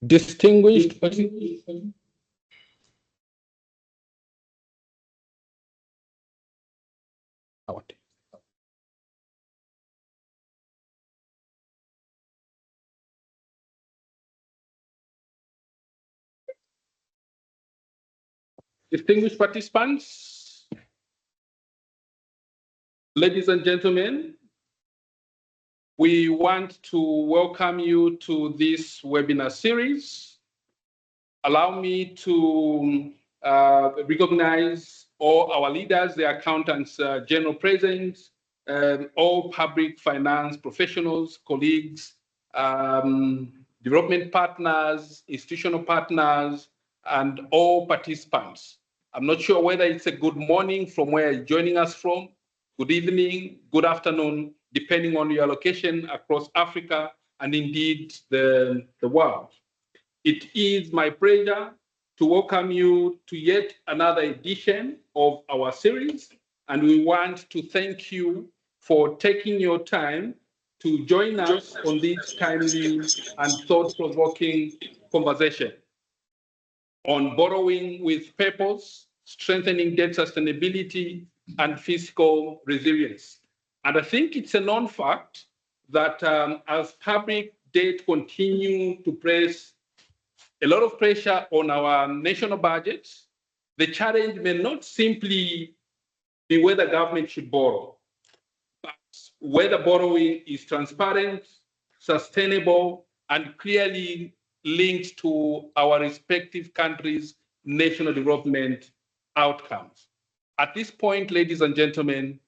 Distinguished Distinguished participants, ladies and gentlemen, we want to welcome you to this webinar series. Allow me to recognize all our leaders, the accountants general present, all public finance professionals, colleagues, development partners, institutional partners, and all participants. I'm not sure whether it's a good morning from where you're joining us from, good evening, good afternoon, depending on your location across Africa and indeed the world. It is my pleasure to welcome you to yet another edition of our series, and we want to thank you for taking your time to join us on this timely and thought-provoking conversation on borrowing with purpose, strengthening debt sustainability, and fiscal resilience. And I think it's a known fact that as public debt continue to place a lot of pressure on our national budgets, the challenge may not simply be whether government should borrow, but whether borrowing is transparent, sustainable, and clearly linked to our respective countries' national development outcomes. At this point, ladies and gentlemen,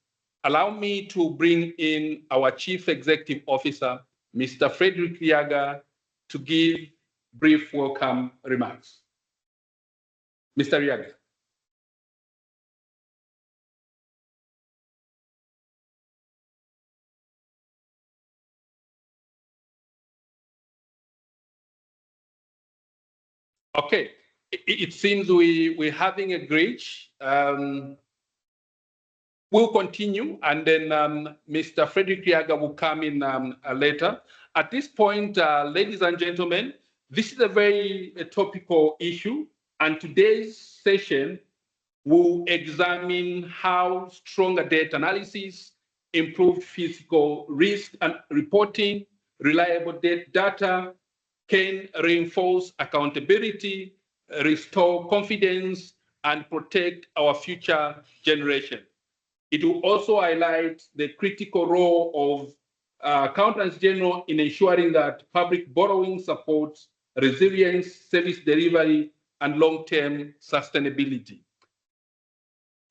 allow me to bring in our Chief Executive Officer, Mr. Frederick Liaga, to give brief welcome remarks. Mr. Liaga. Okay, it seems we're having a glitch. We'll continue, and then Mr. Frederick Liaga will come in later. At this point, ladies and gentlemen, this is a very topical issue, and today's session will examine how stronger debt analysis, improved fiscal risk and reporting, reliable debt data can reinforce accountability, restore confidence, and protect our future generation. It will also highlight the critical role of accountants general in ensuring that public borrowing supports resilience, service delivery, and long-term sustainability.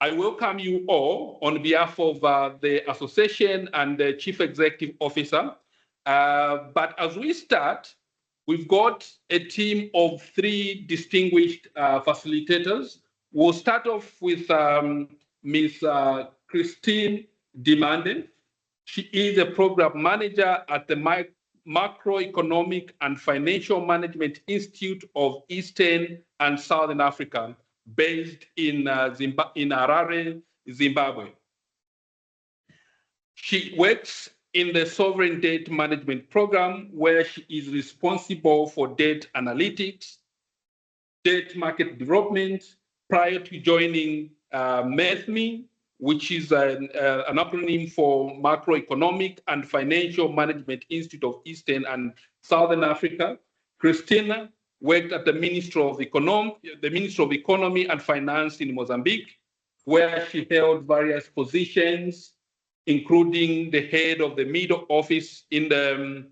I welcome you all on behalf of the association and the Chief Executive Officer. But as we start, we've got a team of 3 distinguished facilitators. We'll start off with Ms. Christine Demanden. She is a program manager at the Macroeconomic and Financial Management Institute of Eastern and Southern Africa, based in Harare, Zimbabwe. She works in the Sovereign Debt Management Program, where she is responsible for debt analytics, debt market development, prior to joining MEFMI, which is an acronym for Macroeconomic and Financial Management Institute of Eastern and Southern Africa. Christina worked at the Ministry of Economy and Finance in Mozambique, where she held various positions, including the head of the middle office in the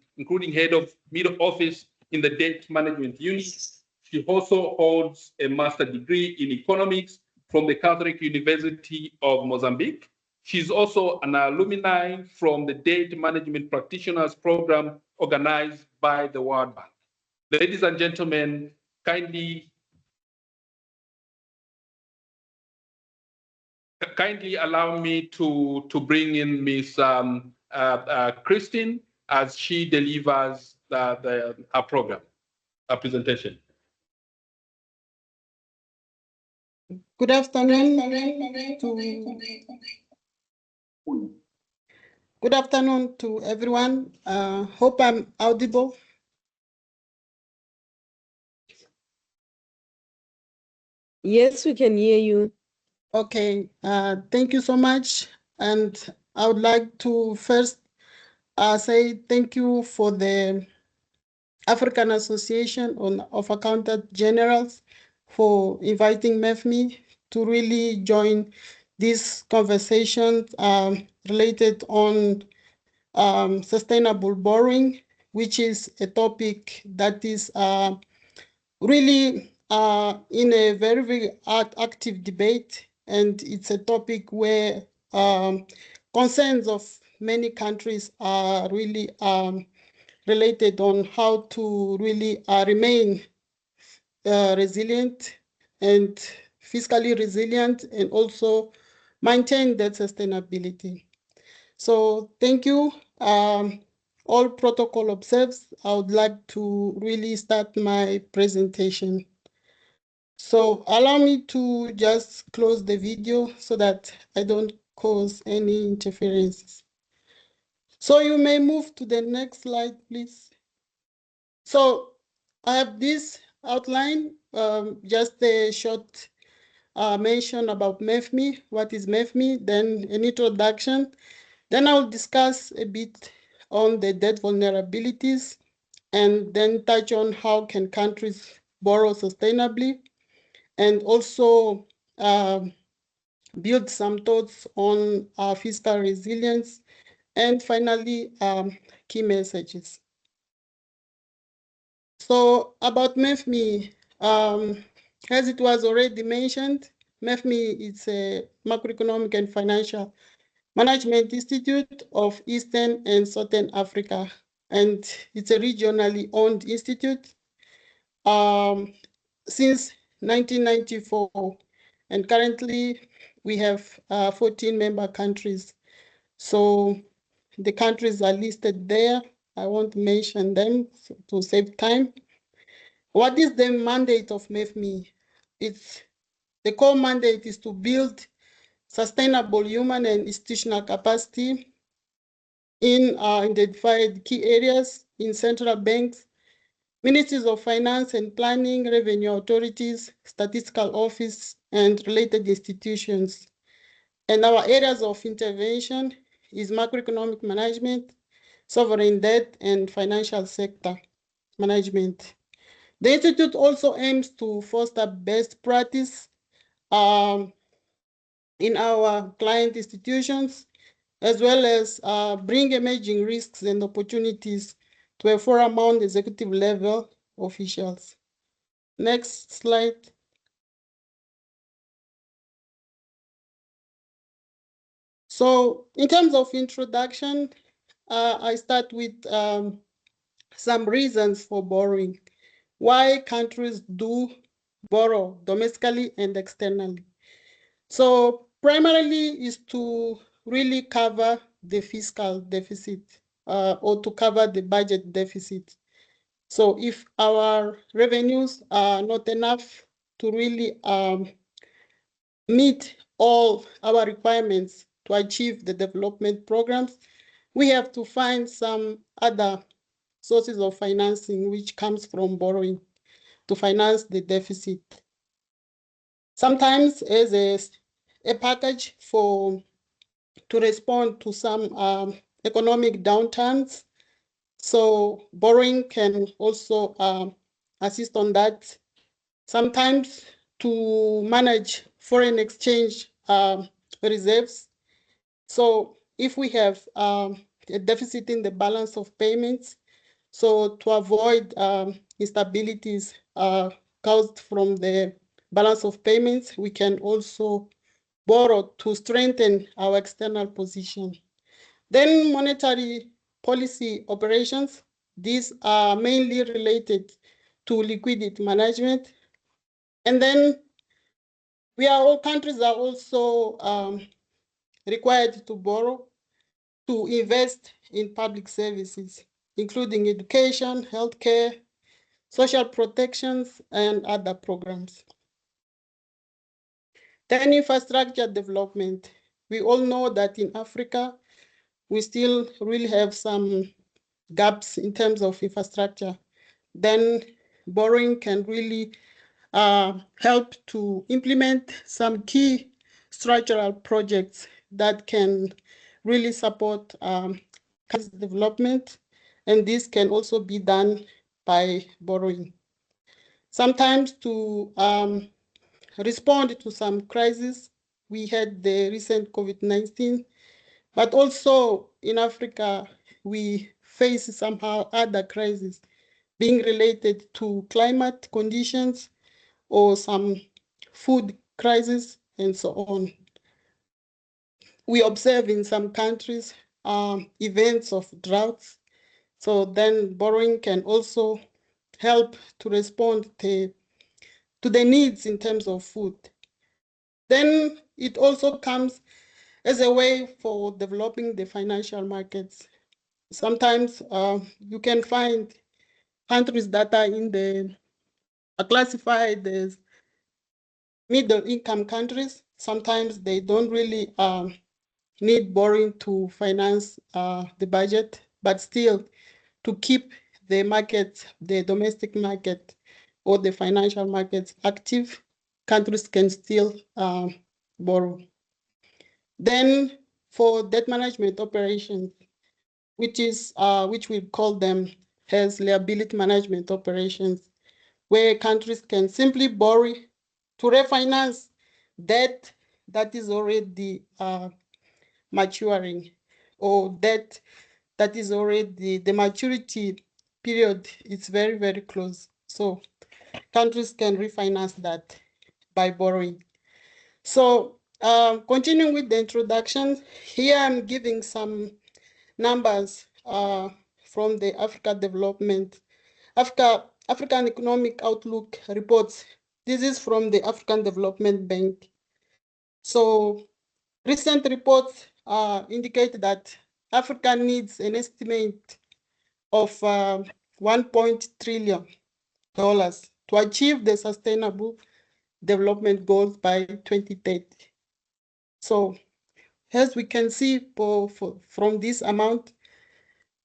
debt management unit. She also holds a master's degree in economics from the Catholic University of Mozambique. She's also an alumni from the Debt Management Practitioners Program organized by the World Bank. Ladies and gentlemen, kindly allow me to bring in Ms. Christine as she delivers our program, our presentation. Good afternoon. Good afternoon to everyone. Hope I'm audible. Yes, we can hear you. Okay, thank you so much. And I would like to first say thank you for the African Association of Accountant Generals for inviting MEFMI to really join this conversation related on sustainable borrowing, which is a topic that is really in a very, very active debate. And it's a topic where concerns of many countries are really related on how to really remain resilient and fiscally resilient and also maintain that sustainability. So thank you. All protocol observed. I would like to really start my presentation. So allow me to just close the video so that I don't cause any interferences. So you may move to the next slide, please. So I have this outline, just a short mention about MEFMI, what is MEFMI, then an introduction. Then I'll discuss a bit on the debt vulnerabilities and then touch on how can countries borrow sustainably and also build some thoughts on fiscal resilience and finally key messages. So about MEFMI, as it was already mentioned, MEFMI is a macroeconomic and financial management institute of Eastern and Southern Africa, and it's a regionally owned institute since 1994, and currently we have 14 member countries. So the countries are listed there. I won't mention them to save time. What is the mandate of MEFMI? The core mandate is to build sustainable human and institutional capacity in identified key areas in central banks, ministries of finance and planning, revenue authorities, statistical office, and related institutions. And our areas of intervention is macroeconomic management, sovereign debt, and financial sector management. The Institute also aims to foster best practice in our client institutions, as well as bring emerging risks and opportunities to a forum executive level officials. Next slide. So in terms of introduction, I start with some reasons for borrowing. Why countries do borrow domestically and externally. So primarily is to really cover the fiscal deficit or to cover the budget deficit. So if our revenues are not enough to really meet all our requirements to achieve the development programs, we have to find some other sources of financing which comes from borrowing to finance the deficit. Sometimes as a package to respond to some economic downturns. So borrowing can also assist on that. Sometimes to manage foreign exchange reserves. So if we have a deficit in the balance of payments, so to avoid instabilities caused from the balance of payments, we can also borrow to strengthen our external position. Then monetary policy operations. These are mainly related to liquidity management. And then all countries are also required to borrow to invest in public services. including education, healthcare, social protections, and other programs. Then infrastructure development. We all know that in Africa, we still really have some gaps in terms of infrastructure. Then borrowing can really help to implement some key structural projects that can really support development, and this can also be done by borrowing. Sometimes to respond to some crises, we had the recent COVID-19, but also in Africa, we face somehow other crises being related to climate conditions or some food crisis and so on. We observe in some countries events of droughts, so then borrowing can also help to respond to the needs in terms of food. Then it also comes as a way for developing the financial markets. Sometimes you can find countries that are classified as middle income countries. Sometimes they don't really need borrowing to finance the budget, but still to keep the market, the domestic market or the financial markets active, countries can still borrow. Then for debt management operations, which we call them as liability management operations, where countries can simply borrow to refinance debt that is already maturing, or debt that is already, the maturity period is very, very close. So countries can refinance that by borrowing. So continuing with the introduction, here I'm giving some numbers from the African Economic Outlook reports. This is from the African Development Bank. So recent reports indicate that Africa needs an estimate of $1 trillion to achieve the sustainable development goals by 2030. So as we can see from this amount,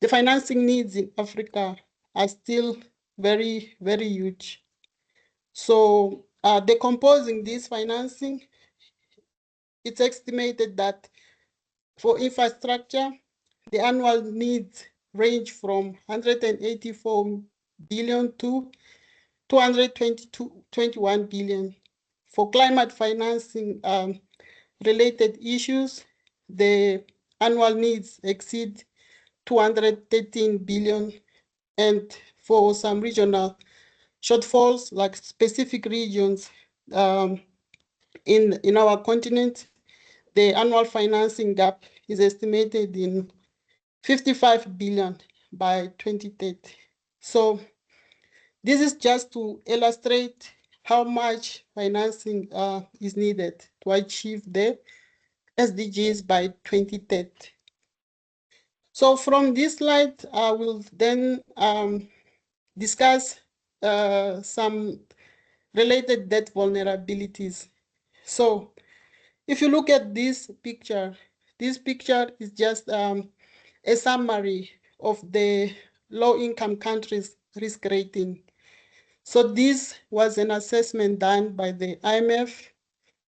the financing needs in Africa are still very, very huge. So decomposing this financing, it's estimated that for infrastructure, the annual needs range from 184 billion to 221 billion. For climate financing related issues, the annual needs exceed 213 billion, and for some regional shortfalls, like specific regions in our continent, the annual financing gap is estimated in 55 billion by 2030. So this is just to illustrate how much financing is needed to achieve the SDGs by 2030. So from this slide, I will then discuss some related debt vulnerabilities. So if you look at this picture is just a summary of the low-income countries' risk rating. So this was an assessment done by the IMF.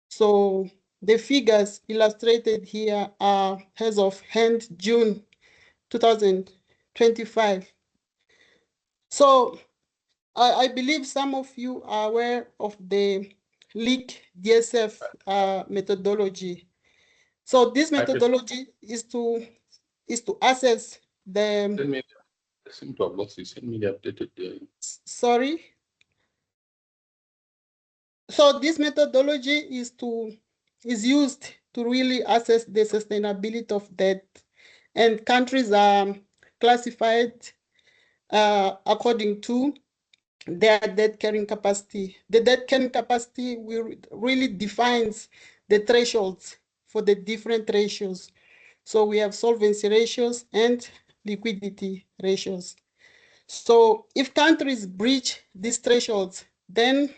So the figures illustrated here are as of end June 2025. So I believe some of you are aware of the LEAK DSF methodology. So this methodology is to assess the. Send me the updated. Sorry. So this methodology is used to really assess the sustainability of debt, and countries are classified according to their debt carrying capacity. The debt carrying capacity really defines the thresholds for the different ratios. So we have solvency ratios and liquidity ratios. So if countries breach these thresholds, then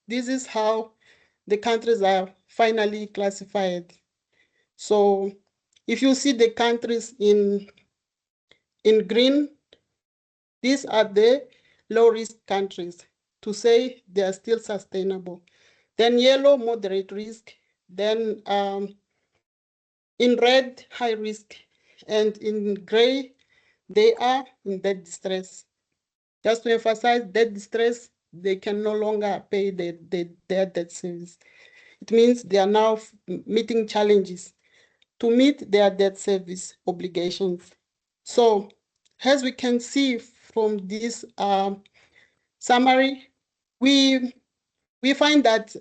this is how the countries are finally classified. So if you see the countries in green, these are the low-risk countries, to say they are still sustainable. Then yellow, moderate risk. Then in red, high risk. And in gray, they are in debt distress. Just to emphasize, debt distress, they can no longer pay their debt service. It means they are now meeting challenges to meet their debt service obligations. So as we can see from this summary, we find that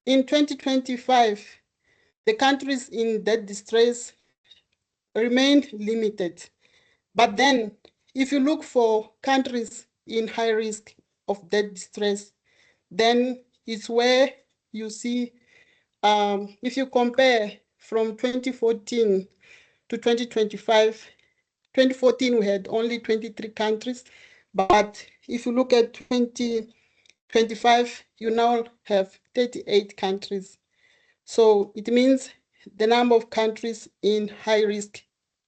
in 2025, the countries in debt distress remain limited. But then, if you look for countries in high risk of debt distress, then it's where you see, if you compare from 2014 to 2025, 2014 we had only 23 countries, but if you look at 2025, you now have 38 countries. So it means the number of countries in high risk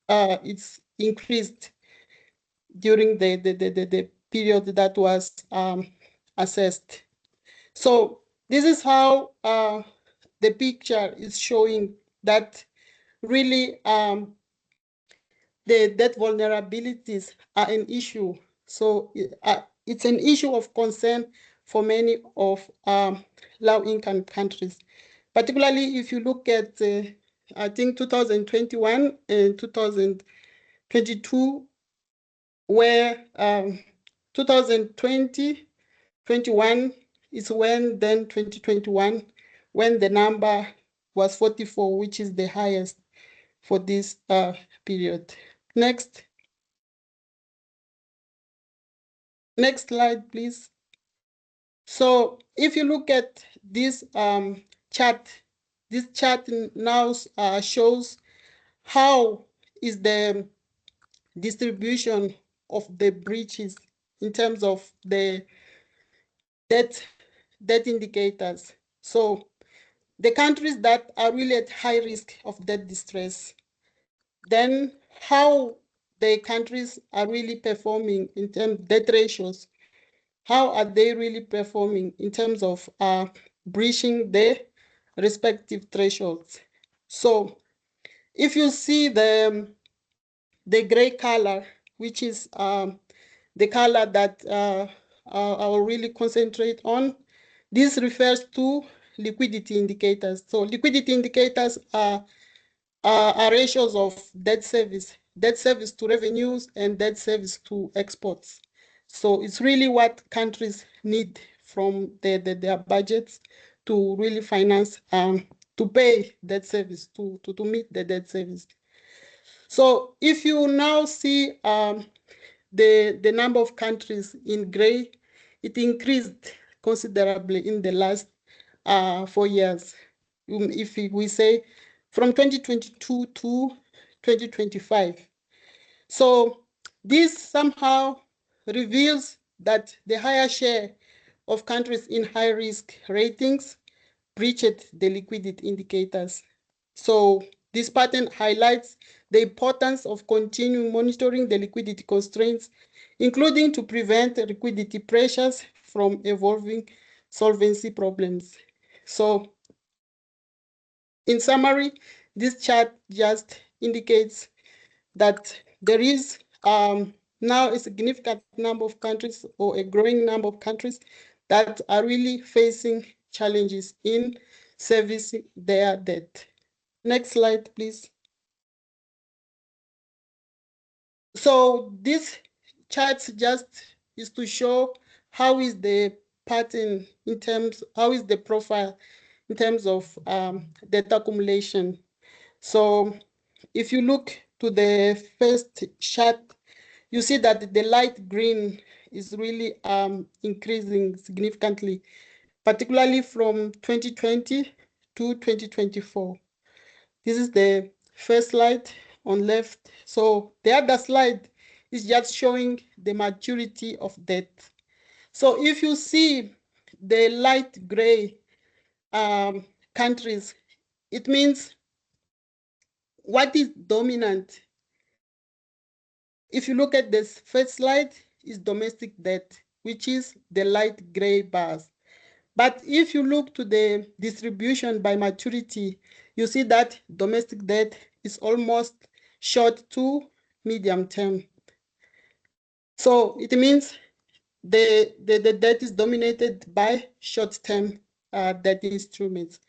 it's increased during the period that was assessed. So this is how the picture is showing that really the debt vulnerabilities are an issue. So it's an issue of concern for many of low-income countries, particularly if you look at, I think, 2021 and 2022, where 2020, 21 is when, then 2021, when the number was 44, which is the highest for this period. Next. Next slide, please. So if you look at this chart, this chart now shows how is the distribution of the breaches in terms of the debt indicators. So the countries that are really at high risk of debt distress, then how the countries are really performing in terms of debt ratios, how are they really performing in terms of breaching their respective thresholds. So if you see the gray color, which is the color that I will really concentrate on, this refers to liquidity indicators. So liquidity indicators are ratios of debt service to revenues, and debt service to exports. So it's really what countries need from their budgets to really finance, to pay debt service, to meet the debt service. So if you now see the number of countries in gray, it increased considerably in the last 4 years. If we say from 2022 to 2025. So this somehow reveals that the higher share of countries in high risk ratings breached the liquidity indicators. So this pattern highlights the importance of continuing monitoring the liquidity constraints, including to prevent liquidity pressures from evolving solvency problems. So in summary, this chart just indicates that there is now a significant number of countries, or a growing number of countries, that are really facing challenges in servicing their debt. Next slide, please. So this chart just is to show how is the pattern in terms, how is the profile in terms of debt accumulation. So if you look to the first chart, you see that the light green is really increasing significantly, particularly from 2020 to 2024. This is the first slide. on left. So the other slide is just showing the maturity of debt. So if you see the light gray countries, it means what is dominant. If you look at this first slide, is domestic debt, which is the light gray bars. But if you look to the distribution by maturity, you see that domestic debt is almost short to medium term. So it means the debt is dominated by short-term debt instruments,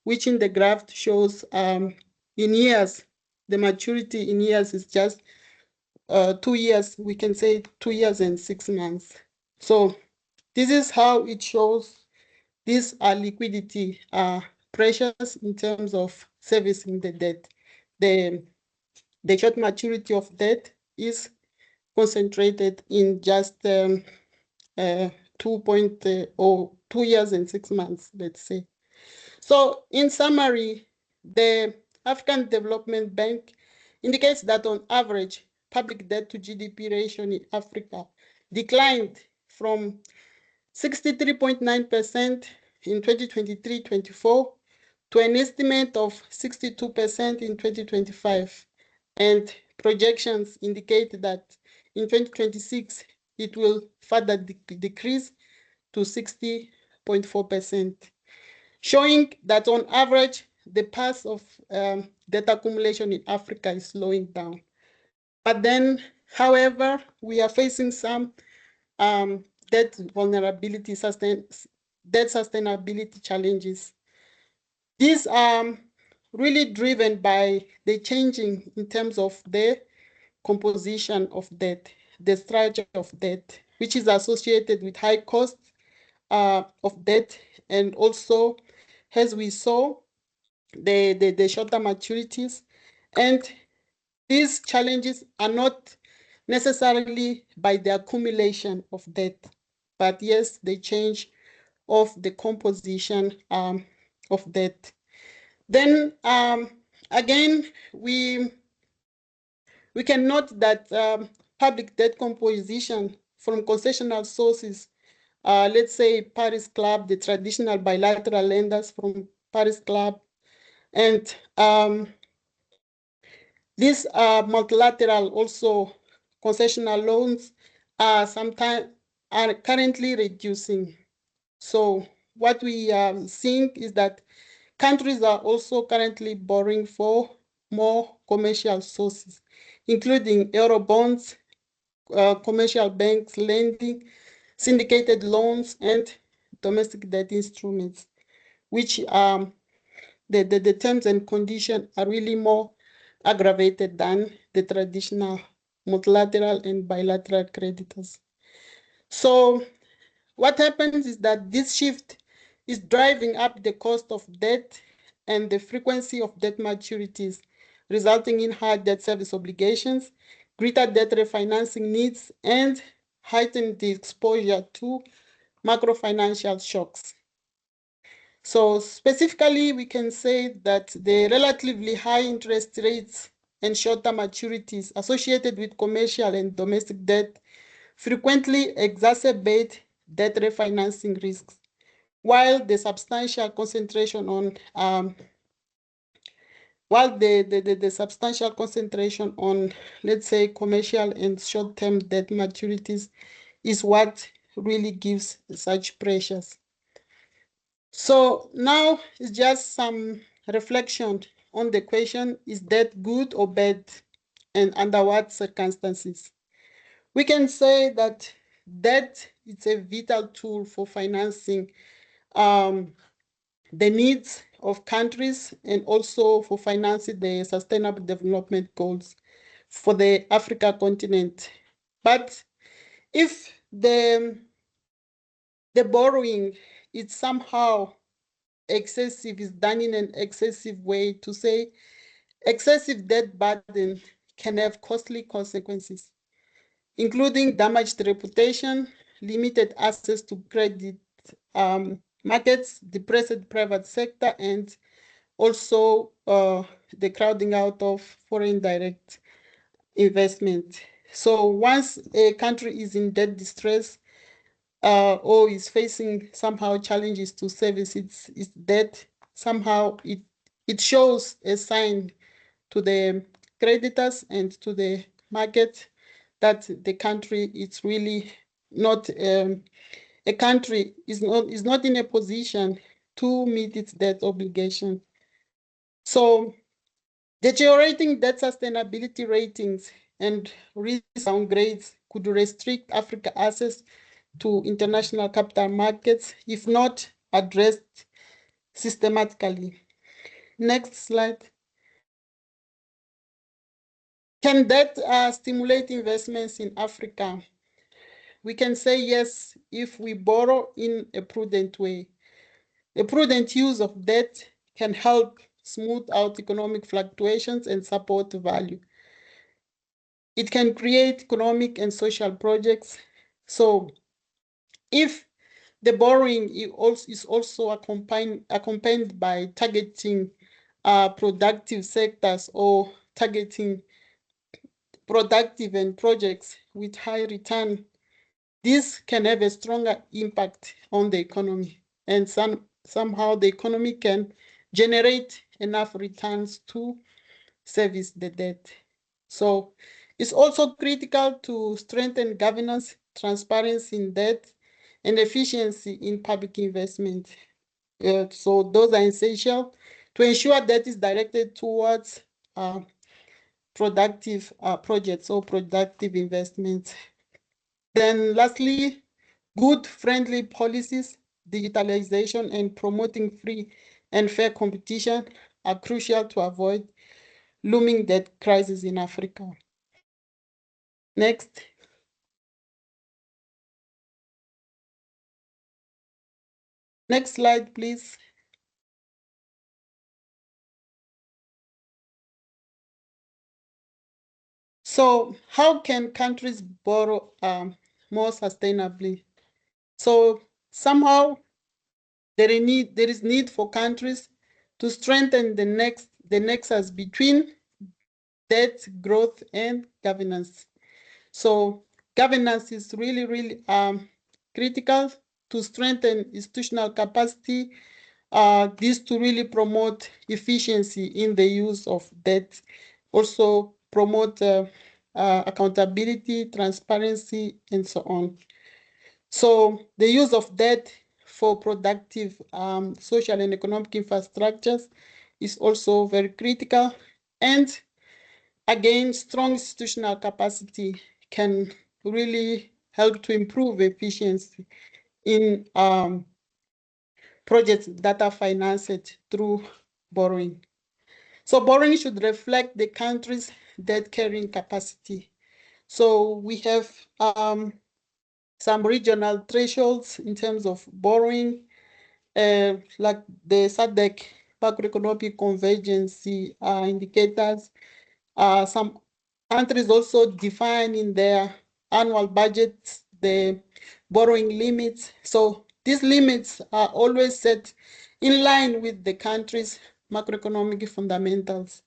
which in the graph shows in years, the maturity in years is just 2 years, we can say 2 years and 6 months. So this is how it shows these are liquidity pressures in terms of servicing the debt. The short maturity of debt is concentrated in just 2 years and 6 months, let's say. So in summary, the African Development Bank indicates that on average, public debt to GDP ratio in Africa declined from 63.9% in 2023-24 to an estimate of 62% in 2025. And projections indicate that in 2026, it will further decrease to 60.4%, showing that on average, the path of debt accumulation in Africa is slowing down. But then, however, we are facing some debt vulnerability, debt sustainability challenges. These are really driven by the changing in terms of the composition of debt, the structure of debt, which is associated with high costs of debt, and also, as we saw, the shorter maturities. And these challenges are not necessarily by the accumulation of debt, but yes, the change of the composition of debt. Then again, we can note that public debt composition from concessional sources, let's say Paris Club, the traditional bilateral lenders from Paris Club, and these multilateral also concessional loans are currently reducing. So what we are seeing is that countries are also currently borrowing for more commercial sources, including Eurobonds, commercial banks lending, syndicated loans, and domestic debt instruments, which the terms and conditions are really more aggravated than the traditional multilateral and bilateral creditors. So what happens is that this shift is driving up the cost of debt and the frequency of debt maturities, resulting in higher debt service obligations, greater debt refinancing needs, and heightened exposure to macrofinancial shocks. So specifically, we can say that the relatively high interest rates and shorter maturities associated with commercial and domestic debt frequently exacerbate debt refinancing risks, while the substantial concentration on let's say, commercial and short-term debt maturities is what really gives such pressures. So now it's just some reflection on the question, is debt good or bad, and under what circumstances? We can say that debt is a vital tool for financing the needs of countries and also for financing the sustainable development goals for the Africa continent. But if the borrowing is somehow excessive, is done in an excessive way, to say excessive debt burden can have costly consequences, including damaged reputation, limited access to credit markets, depressed private sector, and also the crowding out of foreign direct investment. So once a country is in debt distress or is facing somehow challenges to service its debt, somehow it shows a sign to the creditors and to the market that the country is really not a country is not in a position to meet its debt obligation. So deteriorating debt sustainability ratings and risk downgrades could restrict Africa access to international capital markets if not addressed systematically. Next slide. Can debt stimulate investments in Africa? We can say yes if we borrow in a prudent way. The prudent use of debt can help smooth out economic fluctuations and support value. It can create economic and social projects. So if the borrowing is also accompanied by targeting productive sectors or targeting productive and projects with high return, this can have a stronger impact on the economy, and somehow the economy can generate enough returns to service the debt. So it's also critical to strengthen governance, transparency in debt, and efficiency in public investment. So those are essential to ensure debt is directed towards productive projects or productive investments. Then lastly, good friendly policies, digitalization, and promoting free and fair competition are crucial to avoid looming debt crisis in Africa. Next. Next slide, please. So how can countries borrow more sustainably? So somehow there is need for countries to strengthen the nexus between debt, growth, and governance. So governance is really critical to strengthen institutional capacity, this to really promote efficiency in the use of debt, also promote accountability, transparency, and so on. So the use of debt for productive social and economic infrastructures is also very critical. And again, strong institutional capacity can really help to improve efficiency in projects that are financed through borrowing. So borrowing should reflect the country's debt carrying capacity. So we have some regional thresholds in terms of borrowing, like the SADC macroeconomic convergence indicators. Some countries also define in their annual budgets the borrowing limits. So these limits are always set in line with the country's macroeconomic fundamentals.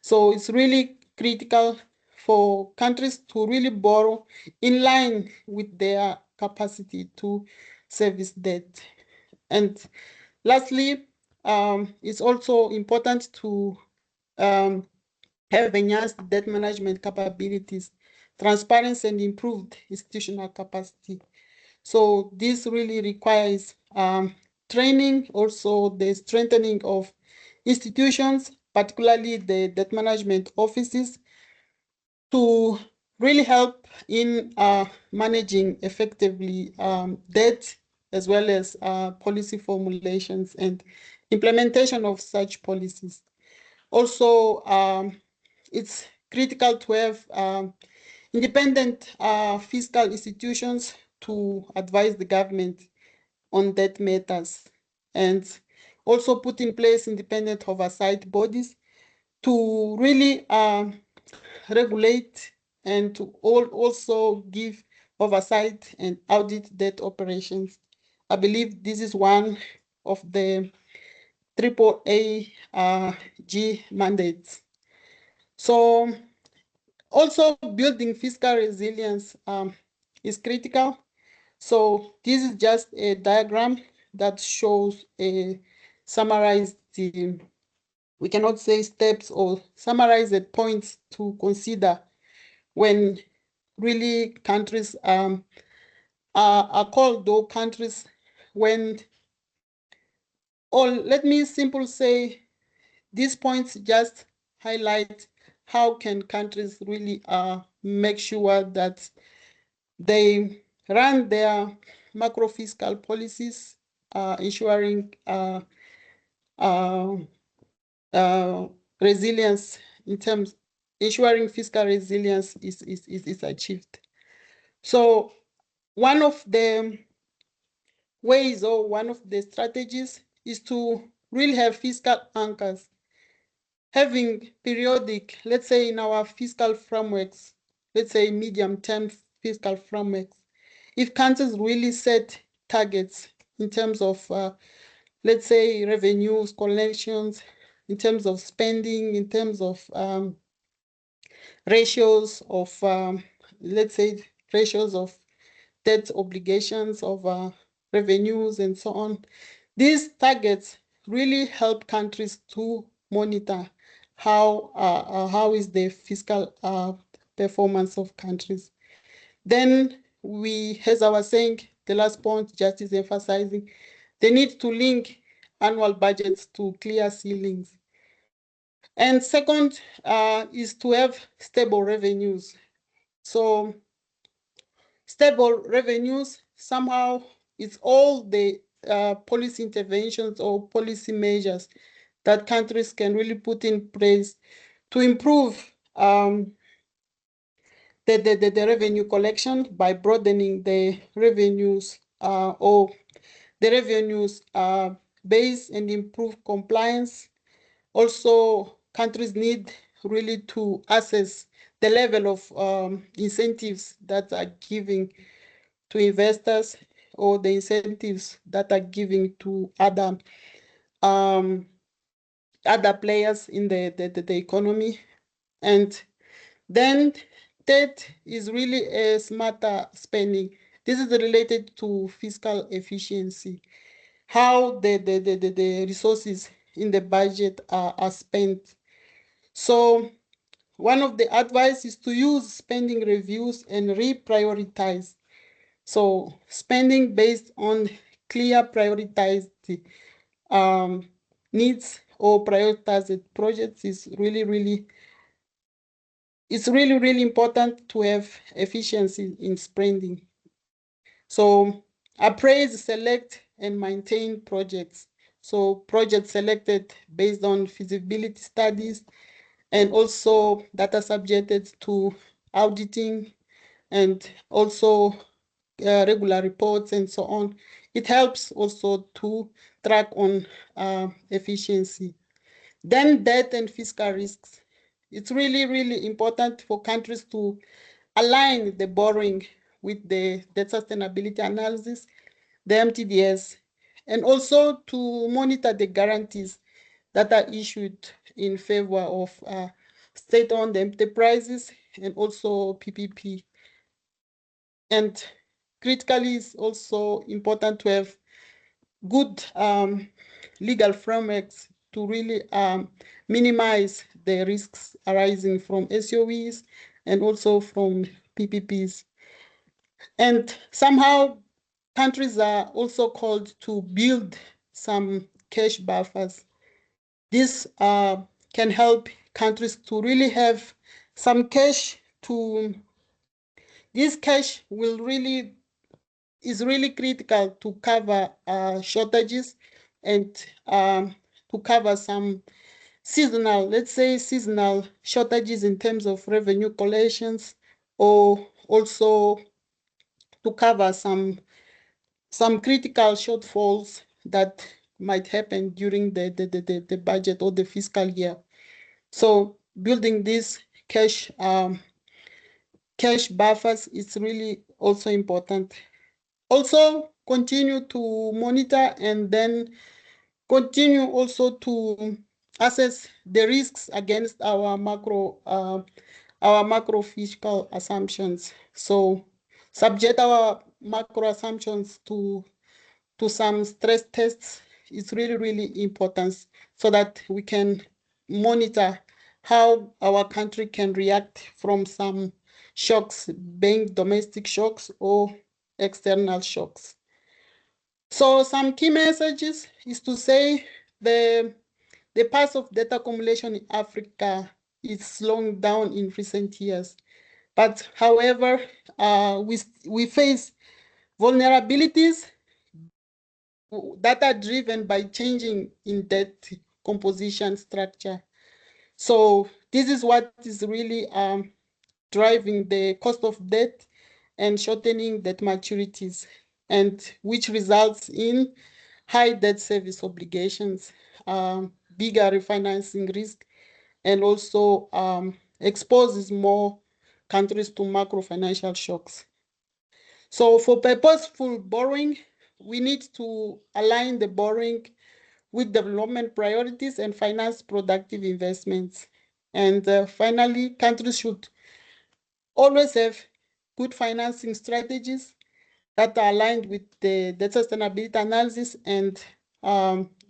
So it's really critical for countries to really borrow in line with their capacity to service debt. And lastly, it's also important to have enhanced debt management capabilities, transparency, and improved institutional capacity. So this really requires training, also the strengthening of institutions, particularly the debt management offices, to really help in managing effectively debt, as well as policy formulations and implementation of such policies. Also, it's critical to have independent fiscal institutions to advise the government on debt matters, and also put in place independent oversight bodies to really regulate and to also give oversight and audit debt operations. I believe this is one of the AAAG mandates. So also building fiscal resilience is critical. So this is just a diagram that shows a summarized, we cannot say steps or summarized points to consider when really countries are called though countries when, or let me simply say, these points just highlight how can countries really make sure that they run their macro fiscal policies, ensuring resilience in terms, ensuring fiscal resilience is achieved. So one of the ways or one of the strategies is to really have fiscal anchors, having periodic, let's say in our fiscal frameworks, let's say medium-term fiscal frameworks, if countries really set targets in terms of, let's say, revenues, collections, in terms of spending, in terms of ratios of, let's say, ratios of debt obligations, of revenues, and so on. These targets really help countries to monitor how is the fiscal performance of countries. Then we, as I was saying, the last point just is emphasizing the need to link annual budgets to clear ceilings. And second is to have stable revenues. So stable revenues, somehow it's all the policy interventions or policy measures that countries can really put in place to improve the revenue collection by broadening the revenues or the revenues base and improve compliance. Also, countries need really to assess the level of incentives that are giving to investors or the incentives that are giving to other players in the economy. And then third is really a smarter spending. This is related to fiscal efficiency, how the resources in the budget are spent. So one of the advice is to use spending reviews and reprioritize. So spending based on clear prioritized needs or prioritized projects is really important to have efficiency in spending. So appraise, select, and maintain projects. So projects selected based on feasibility studies and also data subjected to auditing and also regular reports and so on. It helps also to track on efficiency. Then debt and fiscal risks. It's really important for countries to align the borrowing with the debt sustainability analysis, the MTDS, and also to monitor the guarantees that are issued in favor of state-owned enterprises and also PPP. And critically, it's also important to have good legal frameworks to really minimize the risks arising from SOEs and also from PPPs. And somehow countries are also called to build some cash buffers. This can help countries to really have some cash to, this cash is really critical to cover shortages and to cover some seasonal, let's say seasonal shortages in terms of revenue collections, or also to cover some critical shortfalls that might happen during the budget or the fiscal year. So building these cash buffers is really also important. Also continue to monitor and then continue also to assess the risks against our macro fiscal assumptions. So subject our macro assumptions to some stress tests is really, really important so that we can monitor how our country can react from some shocks, being domestic shocks or external shocks. So some key messages is to say the pace of data accumulation in Africa is slowing down in recent years. But however, we face vulnerabilities that are driven by changing in debt composition structure. So this is what is really driving the cost of debt and shortening debt maturities, and which results in high debt service obligations, bigger refinancing risk, and also exposes more countries to macro financial shocks. So for purposeful borrowing, we need to align the borrowing with development priorities and finance productive investments. And finally, countries should always have good financing strategies that are aligned with the debt sustainability analysis and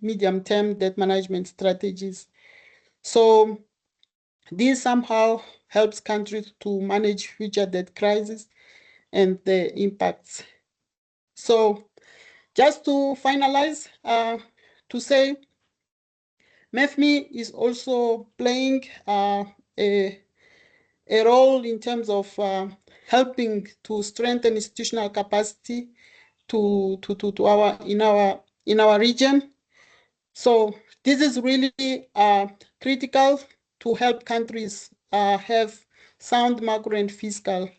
medium-term debt management strategies. So this somehow helps countries to manage future debt crises and the impacts. So just to finalize, to say MEFMI is also playing a role in terms of helping to strengthen institutional capacity in our region. So this is really critical to help countries have sound macro and fiscal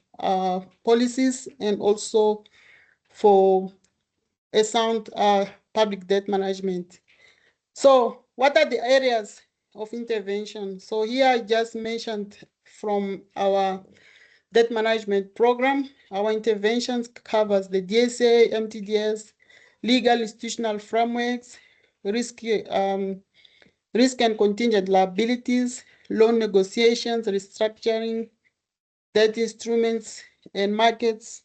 policies, and also for a sound public debt management. So what are the areas of intervention? So here I just mentioned from our debt management program, our interventions covers the DSA, MTDS, legal institutional frameworks, risk and contingent liabilities, loan negotiations, restructuring, debt instruments and markets.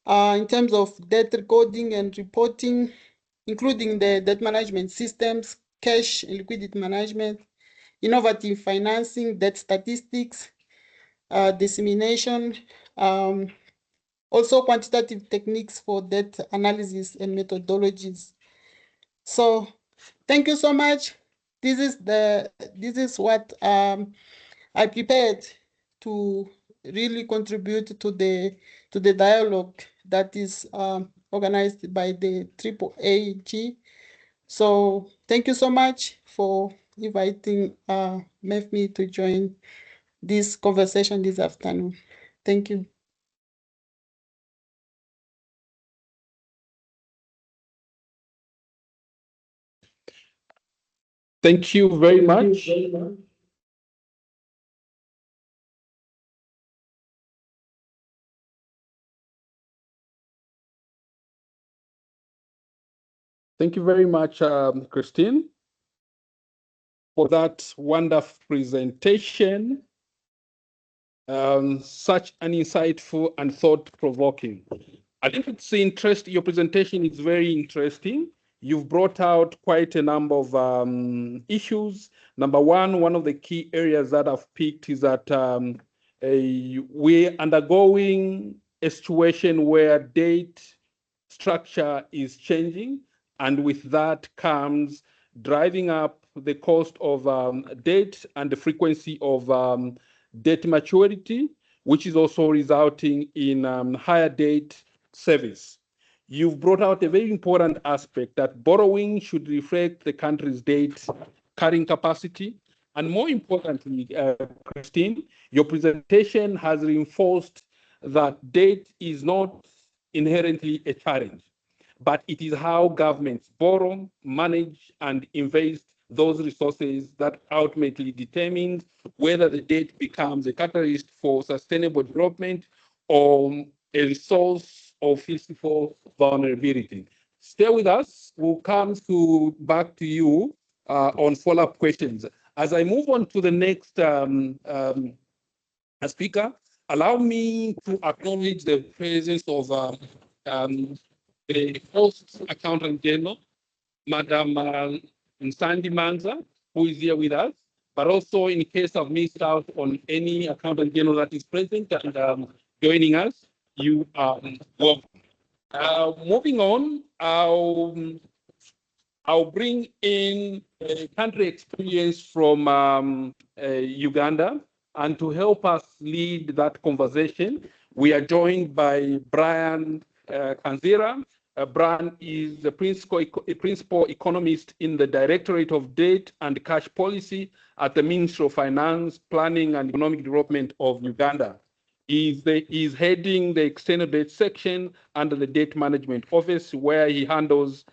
In terms of debt recording and reporting, including the debt management systems, cash and liquidity management, innovative financing, debt statistics, dissemination, also quantitative techniques for debt analysis and methodologies. So thank you so much. This is what I prepared to really contribute to the dialogue that is organized by the AAAG. So thank you so much for inviting MEFMI to join this conversation this afternoon. Thank you. Thank you very much. Thank you very much, Christine, for that wonderful presentation. Such an insightful and thought-provoking. I think it's interesting. Your presentation is very interesting. You've brought out quite a number of issues. Number one of the key areas that I've picked is that we're undergoing a situation where debt structure is changing, and with that comes driving up the cost of debt and the frequency of debt maturity, which is also resulting in higher debt service. You've brought out a very important aspect that borrowing should reflect the country's debt carrying capacity. And more importantly, Christine, your presentation has reinforced that debt is not inherently a challenge, but it is how governments borrow, manage, and invest those resources that ultimately determines whether the debt becomes a catalyst for sustainable development or a resource of fiscal vulnerability. Stay with us. We'll come back to you on follow-up questions. As I move on to the next speaker, allow me to acknowledge the presence of the host accountant general, Madam Nsandi Manza, who is here with us, but also in case I've missed out on any accountant general that is present and joining us, you are welcome. Moving on, I'll bring in a country experience from Uganda, and to help us lead that conversation, we are joined by Brian Kanzira. Brian is the principal economist in the Directorate of Debt and Cash Policy at the Ministry of Finance, Planning and Economic Development of Uganda. He's heading the external debt section under the Debt Management Office, where he handles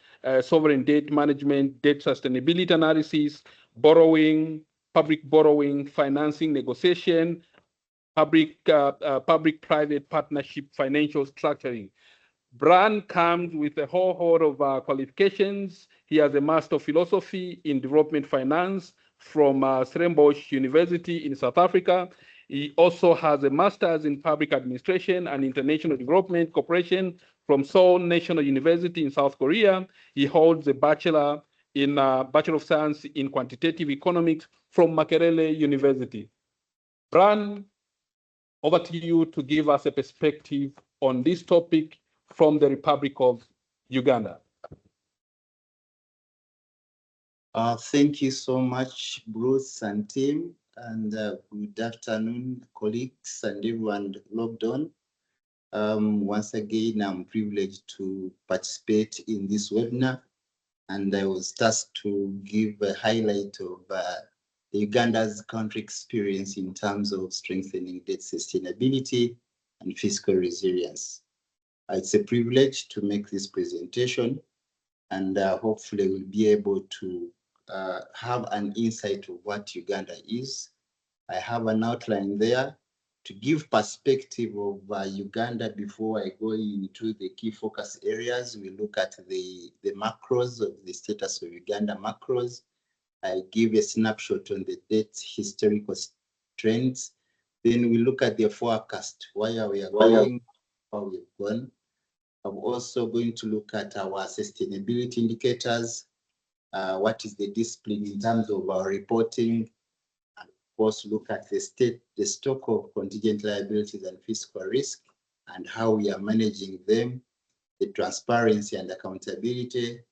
sovereign debt management, debt sustainability analysis, borrowing, public borrowing, financing negotiation, public-private partnership, financial structuring. Brian comes with a whole host of qualifications. He has a Master of Philosophy in Development Finance from Stellenbosch University in South Africa. He also has a Master's in Public Administration and International Development Cooperation from Seoul National University in South Korea. He holds a Bachelor of Science in Quantitative Economics from Makerere University. Brian, over to you to give us a perspective on this topic from the Republic of Uganda. Thank you so much, Bruce and team, and good afternoon, colleagues and everyone logged on. Once again, I'm privileged to participate in this webinar, and I was tasked to give a highlight of Uganda's country experience in terms of strengthening debt sustainability and fiscal resilience. It's a privilege to make this presentation, and hopefully we'll be able to have an insight of what Uganda is. I have an outline there to give perspective of Uganda before I go into the key focus areas. We look at the macros of the status of Uganda macros. I give a snapshot on the debt historical trends. Then we look at the forecast, where we are going, how we've gone. I'm also going to look at our sustainability indicators, what is the discipline in terms of our reporting, and of course look at the stock of contingent liabilities and fiscal risk and how we are managing them, the transparency and accountability.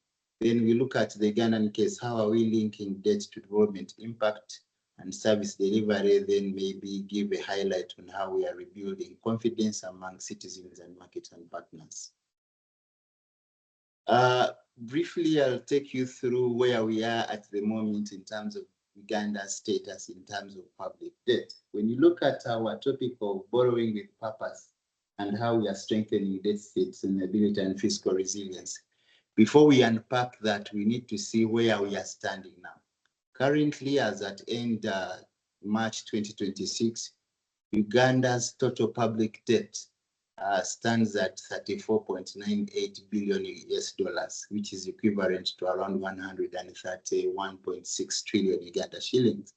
Then we look at the Ugandan case, how are we linking debt to development impact and service delivery, then maybe give a highlight on how we are rebuilding confidence among citizens and market and partners. Briefly, I'll take you through where we are at the moment in terms of Uganda's status in terms of public debt. When you look at our topic of borrowing with purpose and how we are strengthening debt sustainability and fiscal resilience, before we unpack that, we need to see where we are standing now. Currently, as at end March 2026, Uganda's total public debt stands at $34.98 billion US dollars, which is equivalent to around 131.6 trillion Uganda shillings.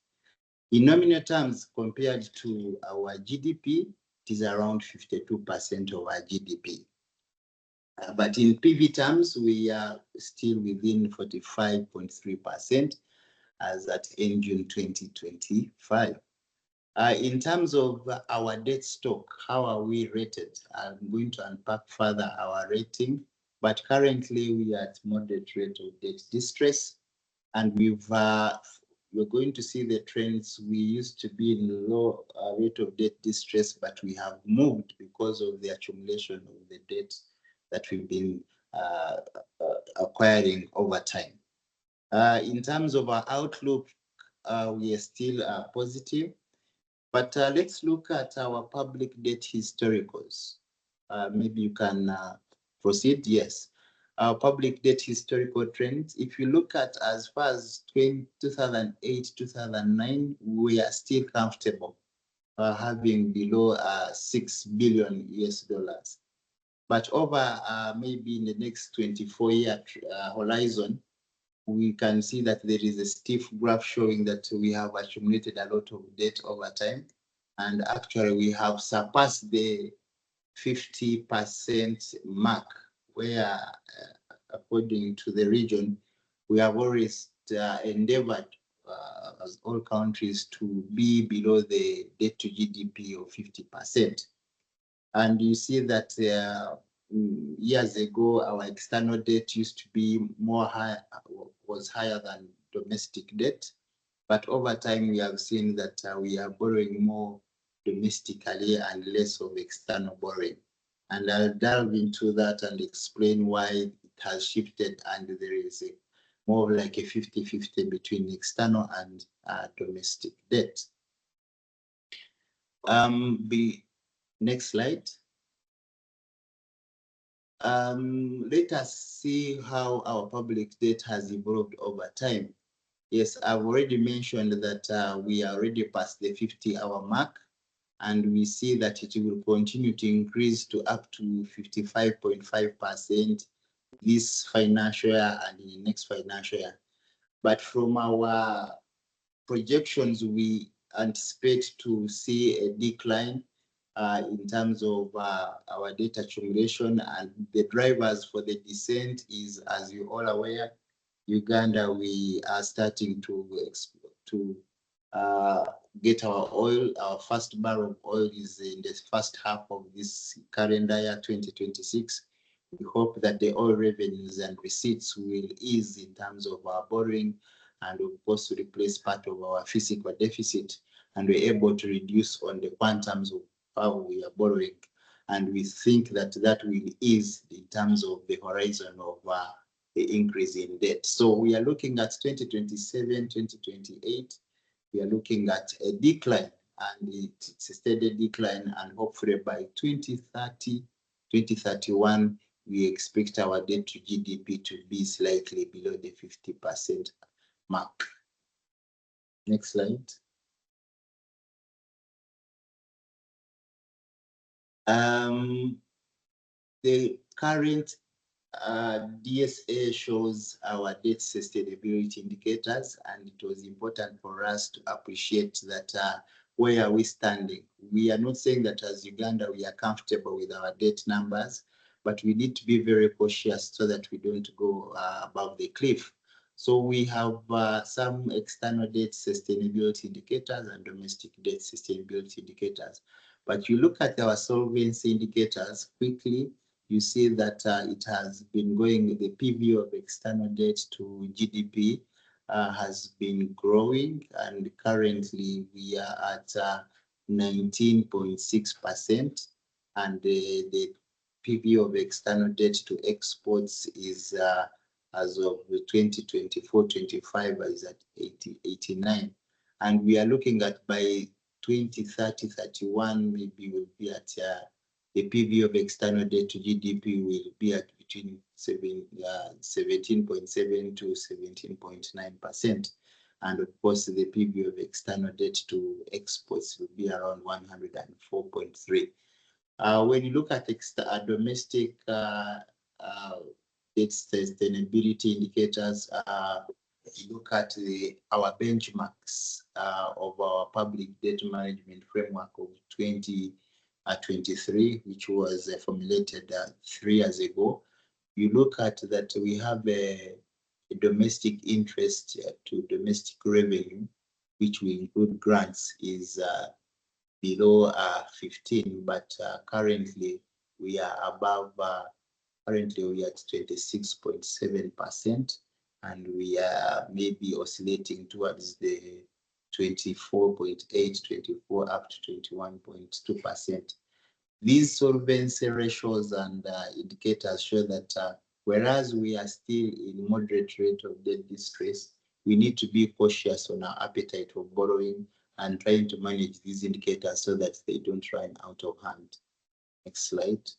In nominal terms, compared to our GDP, it is around 52% of our GDP. But in PV terms, we are still within 45.3% as at end June 2025. In terms of our debt stock, how are we rated? I'm going to unpack further our rating, but currently we are at moderate rate of debt distress, and we're going to see the trends. We used to be in low rate of debt distress, but we have moved because of the accumulation of the debt that we've been acquiring over time. In terms of our outlook, we are still positive. But let's look at our public debt historicals. Maybe you can proceed. Yes. Our public debt historical trends. If you look at as far as 2008, 2009, we are still comfortable having below $6 billion US dollars. But over maybe in the next 24-year horizon, we can see that there is a stiff graph showing that we have accumulated a lot of debt over time. And actually, we have surpassed the 50% mark, where, according to the region, we have always endeavored, as all countries, to be below the debt to GDP of 50%. And you see that years ago, our external debt used to be was higher than domestic debt. But over time, we have seen that we are borrowing more domestically and less of external borrowing. And I'll delve into that and explain why it has shifted, and there is more like a 50-50 between external and domestic debt. Next slide. Let us see how our public debt has evolved over time. Yes, I've already mentioned that we are already past the 50-hour mark, and we see that it will continue to increase to up to 55.5% this financial year and in the next financial year. But from our projections, we anticipate to see a decline in terms of our debt accumulation, and the drivers for the descent is, as you're all aware, Uganda, we are starting to get our oil. Our first barrel of oil is in the first half of this calendar year, 2026. We hope that the oil revenues and receipts will ease in terms of our borrowing, and of course to replace part of our fiscal deficit, and we're able to reduce on the quantums of how we are borrowing. And we think that that will ease in terms of the horizon of the increase in debt. So we are looking at 2027, 2028. We are looking at a decline, and it's a steady decline, and hopefully by 2030, 2031, we expect our debt to GDP to be slightly below the 50% mark. Next slide. The current DSA shows our debt sustainability indicators, and it was important for us to appreciate that where are we standing. We are not saying that as Uganda we are comfortable with our debt numbers, but we need to be very cautious so that we don't go above the cliff. So we have some external debt sustainability indicators and domestic debt sustainability indicators. But you look at our solvency indicators quickly, you see that it has been going, the PV of external debt to GDP has been growing, and currently we are at 19.6%, and the PV of external debt to exports is as of 2024-25 is at 89, and we are looking at by 2030-31 maybe we'll be at the PV of external debt to GDP will be at between 17.7 to 17.9%. And of course, the PV of external debt to exports will be around 104.3. When you look at domestic debt sustainability indicators, you look at our benchmarks of our public debt management framework of 2023, which was formulated 3 years ago. You look at that we have a domestic interest to domestic revenue, which will include grants, is below 15, but currently we are above, currently we are at 26.7%, and we are maybe oscillating towards the 24.8, 24 up to 21.2%. These solvency ratios and indicators show that whereas we are still in moderate rate of debt distress, we need to be cautious on our appetite of borrowing and trying to manage these indicators so that they don't run out of hand. Next slide.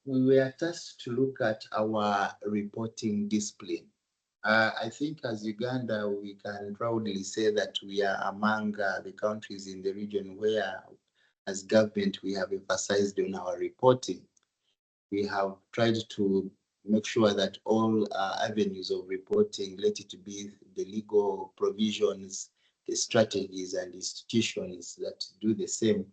We were tasked to look at our reporting discipline, I think as Uganda, we can proudly say that we are among the countries in the region where, as government, we have emphasized on our reporting. We have tried to make sure that all avenues of reporting, let it be the legal provisions, the strategies and institutions that do the same,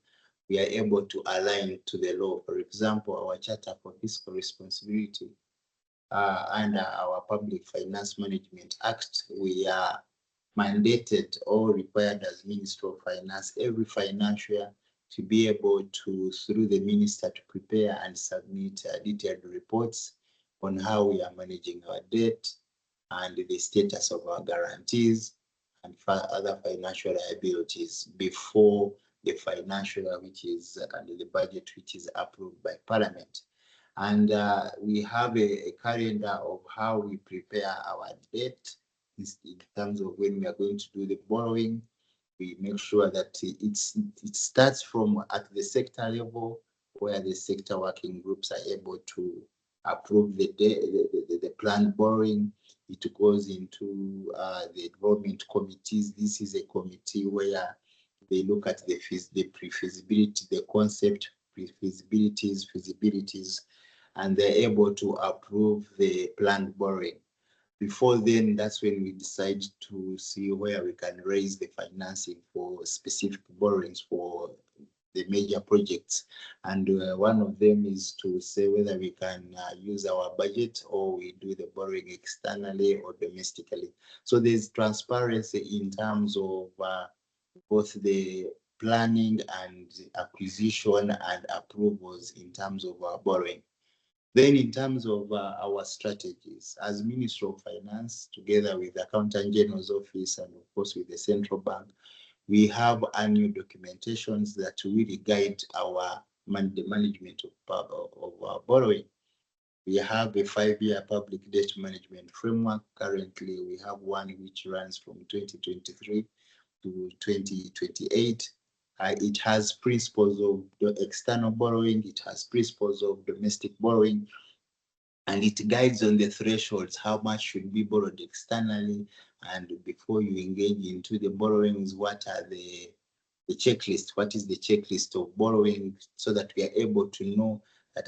we are able to align to the law. For example, our Charter for Fiscal Responsibility under our Public Finance Management Act, we are mandated or required as Minister of Finance every financial year to be able to, through the minister, to prepare and submit detailed reports on how we are managing our debt and the status of our guarantees and other financial liabilities before the financial year, which is under the budget, which is approved by Parliament. And we have a calendar of how we prepare our debt in terms of when we are going to do the borrowing. We make sure that it starts from at the sector level, where the sector working groups are able to approve the planned borrowing. It goes into the development committees. This is a committee where they look at the pre-feasibility, the concept, pre-feasibilities, feasibilities, and they're able to approve the planned borrowing. Before then, that's when we decide to see where we can raise the financing for specific borrowings for the major projects. And one of them is to say whether we can use our budget or we do the borrowing externally or domestically. So there's transparency in terms of both the planning and acquisition and approvals in terms of our borrowing. Then in terms of our strategies, as Minister of Finance, together with the Accountant General's Office and of course with the Central Bank, we have annual documentations that really guide the management of our borrowing. We have a 5-year public debt management framework. Currently, we have one which runs from 2023 to 2028. It has principles of the external borrowing, it has principles of domestic borrowing, and it guides on the thresholds, how much should be borrowed externally, and before you engage into the borrowings, what are the checklist, what is the checklist of borrowing, so that we are able to know that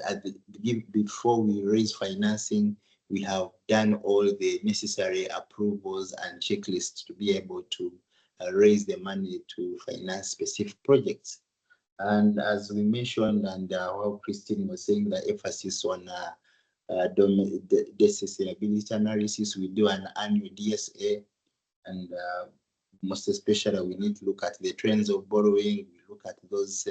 before we raise financing, we have done all the necessary approvals and checklists to be able to raise the money to finance specific projects. And as we mentioned, and how Christine was saying, the emphasis on the sustainability analysis, we do an annual DSA, and most especially we need to look at the trends of borrowing. We look at those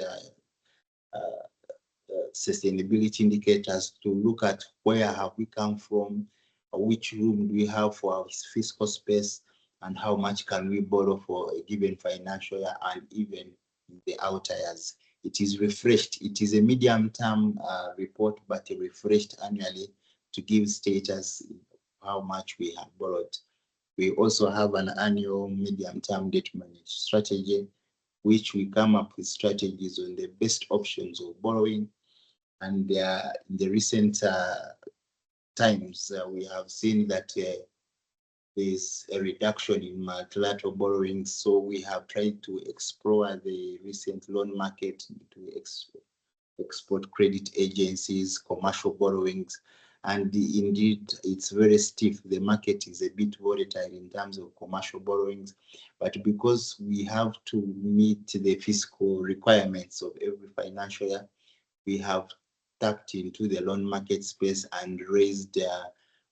sustainability indicators to look at where have we come from, which room do we have for our fiscal space, and how much can we borrow for a given financial year and even in the outer years. It is refreshed. It is a medium-term report, but refreshed annually to give status how much we have borrowed. We also have an annual medium-term debt management strategy, which we come up with strategies on the best options of borrowing. And in the recent times, we have seen that there's a reduction in multilateral borrowing. So we have tried to explore the recent loan market to export credit agencies, commercial borrowings. And indeed, it's very stiff. The market is a bit volatile in terms of commercial borrowings. But because we have to meet the fiscal requirements of every financial year, we have tapped into the loan market space and raised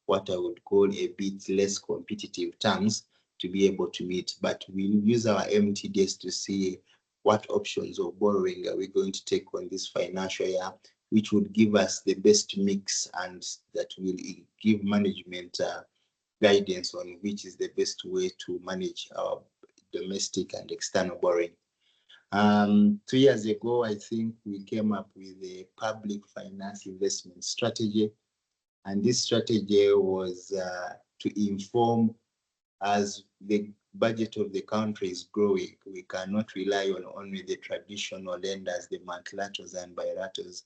what I would call a bit less competitive terms to be able to meet. But we use our MTDs to see what options of borrowing are we going to take on this financial year, which would give us the best mix and that will give management guidance on which is the best way to manage our domestic and external borrowing. 2 years ago, I think we came up with a public finance investment strategy. And this strategy was to inform, as the budget of the country is growing, we cannot rely on only the traditional lenders, the multilaterals and bilaterals.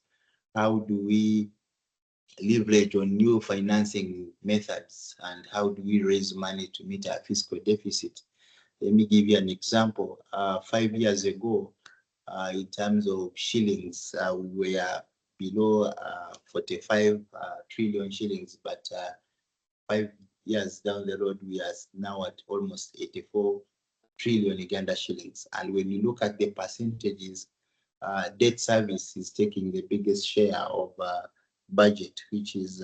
How do we leverage on new financing methods and how do we raise money to meet our fiscal deficit. Let me give you an example. 5 years ago, in terms of shillings, we were below 45 trillion shillings, but 5 years down the road, we are now at almost 84 trillion Uganda shillings. And when you look at the percentages, debt service is taking the biggest share of budget, which is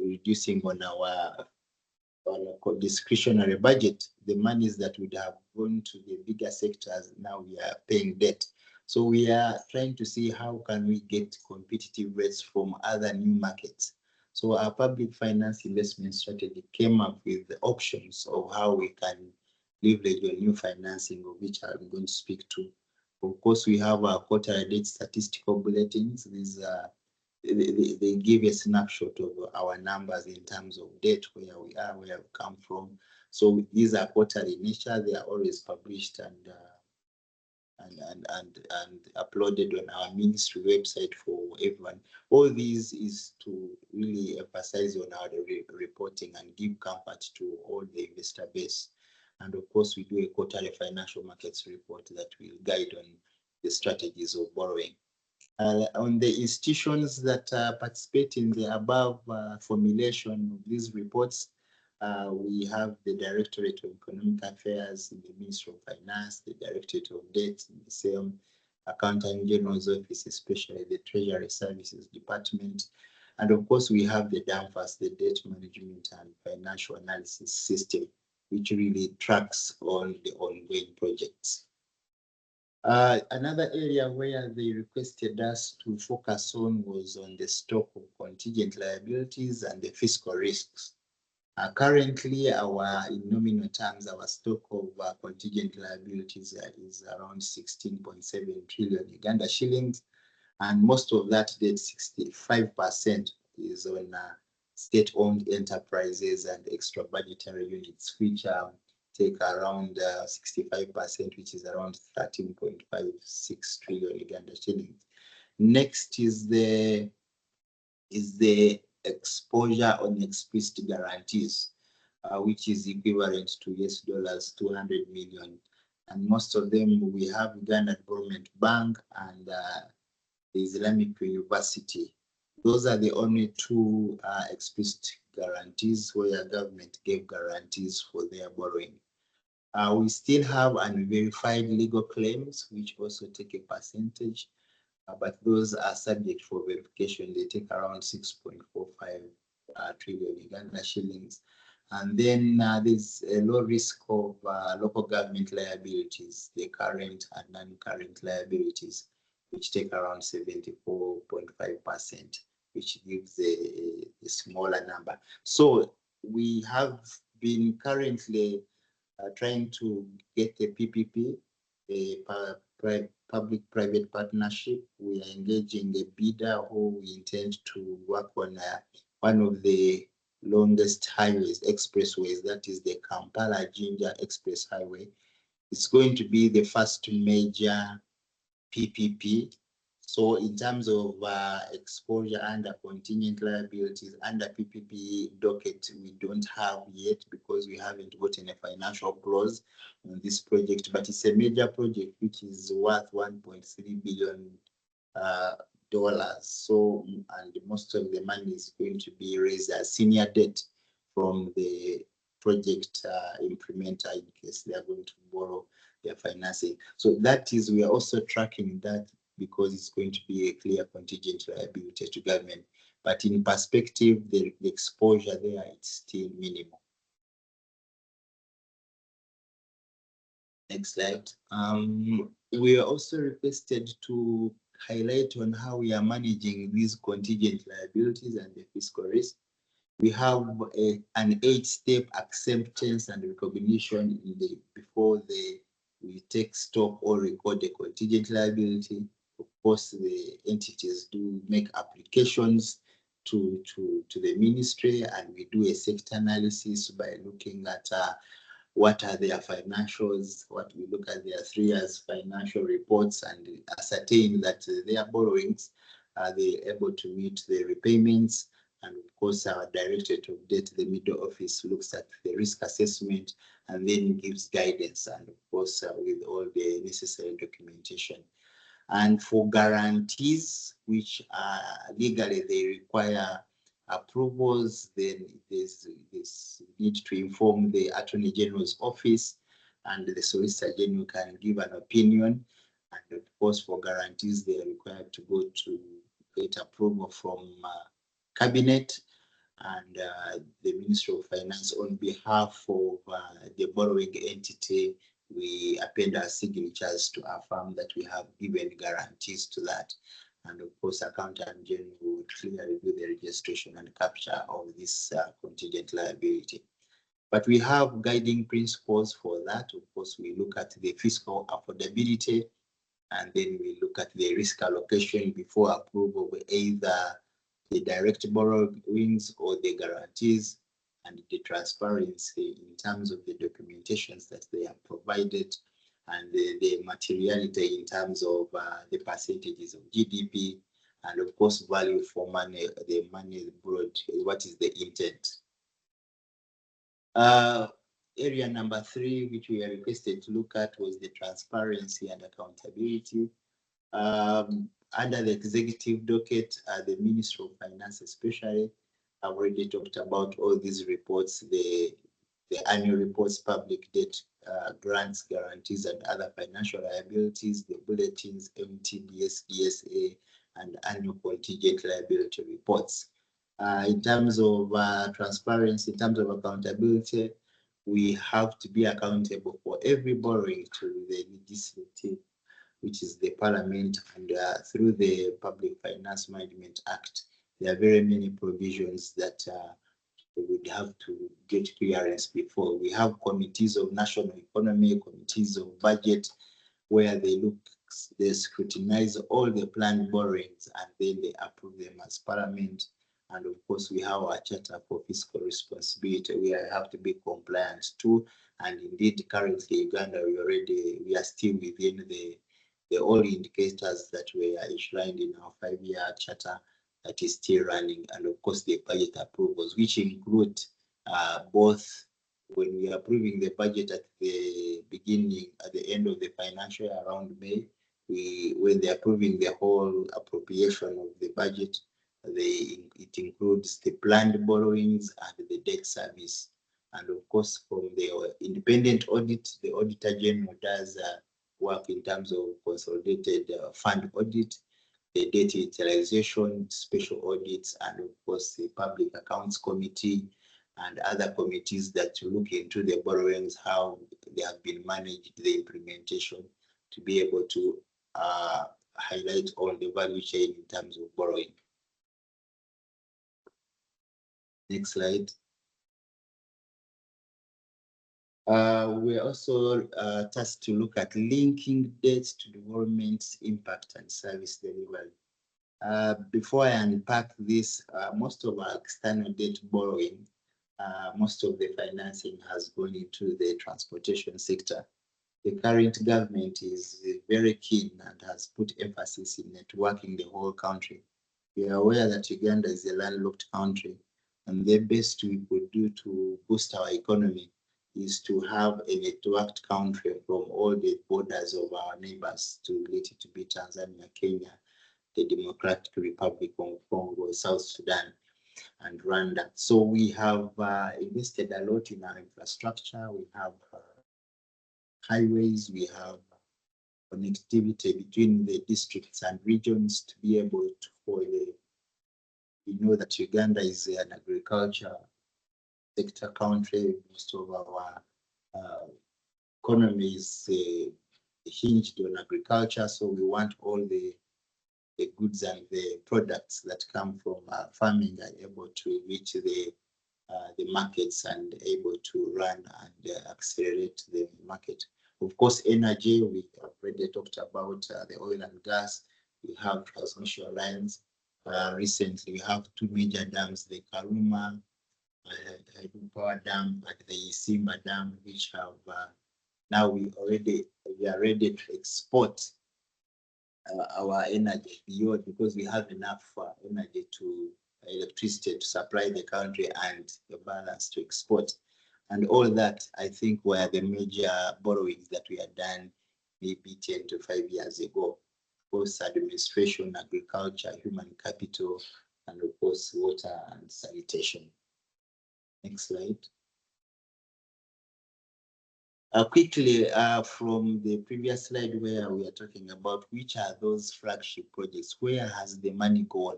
reducing on our discretionary budget. The monies that would have gone to the bigger sectors, now we are paying debt. So we are trying to see how can we get competitive rates from other new markets. So our public finance investment strategy came up with the options of how we can leverage on new financing, of which I'm going to speak to. Of course, we have our quarterly debt statistical bulletins. These are they give a snapshot of our numbers in terms of debt, where we are, where we come from. So these are quarterly in nature. They are always published and uploaded on our ministry website for everyone. All these is to really emphasize on our reporting and give comfort to all the investor base. And of course, we do a quarterly financial markets report that will guide on the strategies of borrowing. On the institutions that participate in the above formulation of these reports, we have the Directorate of Economic Affairs in the Ministry of Finance, the Directorate of Debt in the same Accountant General's Office, especially the Treasury Services Department. And of course, we have the DAMFAS, the Debt Management and Financial Analysis System, which really tracks all the ongoing projects. Another area where they requested us to focus on was on the stock of contingent liabilities and the fiscal risks. Currently, in nominal terms, our stock of contingent liabilities is around 16.7 trillion Uganda shillings, and most of that debt, 65%, is on state-owned enterprises and extra budgetary units, which take around 65%, which is around 13.56 trillion Uganda shillings. Next is the exposure on explicit guarantees, which is equivalent to US dollars 200 million. And most of them we have Uganda Development Bank and the Islamic University. Those are the only two explicit guarantees where government gave guarantees for their borrowing. We still have unverified legal claims, which also take a percentage, but those are subject for verification. They take around 6.45 trillion Uganda shillings. And then there's a low risk of local government liabilities, the current and non-current liabilities, which take around 74.5%, which gives a smaller number. So we have been currently trying to get a PPP, a public-private partnership. We are engaging a bidder who we intend to work on one of the longest highways, expressways, that is the Kampala-Jinja Express Highway. It's going to be the first major PPP. So in terms of exposure under contingent liabilities, under PPP docket, we don't have yet because we haven't gotten a financial close on this project, but it's a major project which is worth $1.3 billion. So, and most of the money is going to be raised as senior debt from the project implementer in case they are going to borrow their financing. So that is, we are also tracking that because it's going to be a clear contingent liability to government. But in perspective, the exposure there, it's still minimal. Next slide. We are also requested to highlight on how we are managing these contingent liabilities and the fiscal risk. We have an 8-step acceptance and recognition before we take stock or record a contingent liability. Of course, the entities do make applications to the ministry, and we do a sector analysis by looking at what are their financials, what we look at their 3 years financial reports and ascertain that their borrowings are they able to meet the repayments? And of course, our Directorate of Debt, the middle office, looks at the risk assessment and then gives guidance, and of course, with all the necessary documentation. And for guarantees, which legally they require approvals, then there's need to inform the Attorney General's office, and the Solicitor General can give an opinion. And of course, for guarantees, they are required to go to get approval from Cabinet, and the Ministry of Finance, on behalf of the borrowing entity, we append our signatures to affirm that we have given guarantees to that. And of course, Accountant General would clearly do the registration and capture of this contingent liability. But we have guiding principles for that. Of course, we look at the fiscal affordability, and then we look at the risk allocation before approval of either the direct borrowings or the guarantees, and the transparency in terms of the documentations that they have provided, and the materiality in terms of the percentages of GDP, and of course value for money, the money borrowed, what is the intent. Area number 3, which we are requested to look at, was the transparency and accountability. Under the executive docket, the Ministry of Finance especially, I've already talked about all these reports, the annual reports, public debt, grants, guarantees, and other financial liabilities, the bulletins, MTBS, ESA, and annual contingent liability reports. In terms of transparency, in terms of accountability, we have to be accountable for every borrowing to the legislative, which is the Parliament, and through the Public Finance Management Act, there are very many provisions that we would have to get clearance before. We have committees of national economy, committees of budget, where they scrutinize all the planned borrowings, and then they approve them as Parliament. And of course, we have our Charter for Fiscal Responsibility, where we have to be compliant too. And indeed, currently, Uganda, we are still within the all indicators that were enshrined in our 5-year charter that is still running, and of course the budget approvals, which include both when we are approving the budget at the beginning, at the end of the financial year around May, when they're approving the whole appropriation of the budget, it includes the planned borrowings and the debt service. And of course, from the independent audit, the Auditor General does work in terms of consolidated fund audit, the debt utilization, special audits, and of course the Public Accounts Committee and other committees that look into the borrowings, how they have been managed, the implementation, to be able to highlight all the value chain in terms of borrowing. Next slide. We're also tasked to look at linking debt to development impact and service delivery. Before I unpack this, most of our external debt borrowing, most of the financing has gone into the transportation sector. The current government is very keen and has put emphasis in networking the whole country. We are aware that Uganda is a landlocked country, and the best we could do to boost our economy is to have a networked country from all the borders of our neighbors, to related to be Tanzania, Kenya, the Democratic Republic of Congo, South Sudan, and Rwanda. So we have invested a lot in our infrastructure. We have highways, we have connectivity between the districts and regions to be able to follow. We know that Uganda is an agriculture sector country. Most of our economy is hinged on agriculture, so we want all the goods and the products that come from farming are able to reach the markets and able to run and accelerate the market. Of course, energy, we have already talked about the oil and gas. We have transmission lines. Recently, we have 2 major dams, the Karuma Power Dam and the Simba Dam, which have now we are ready to export our energy beyond, because we have enough energy to electricity to supply the country and the balance to export. And all that, I think, were the major borrowings that we had done maybe 10 to 5 years ago. Of course, administration, agriculture, human capital, and of course, water and sanitation. Next slide. Quickly, from the previous slide where we are talking about which are those flagship projects, where has the money gone?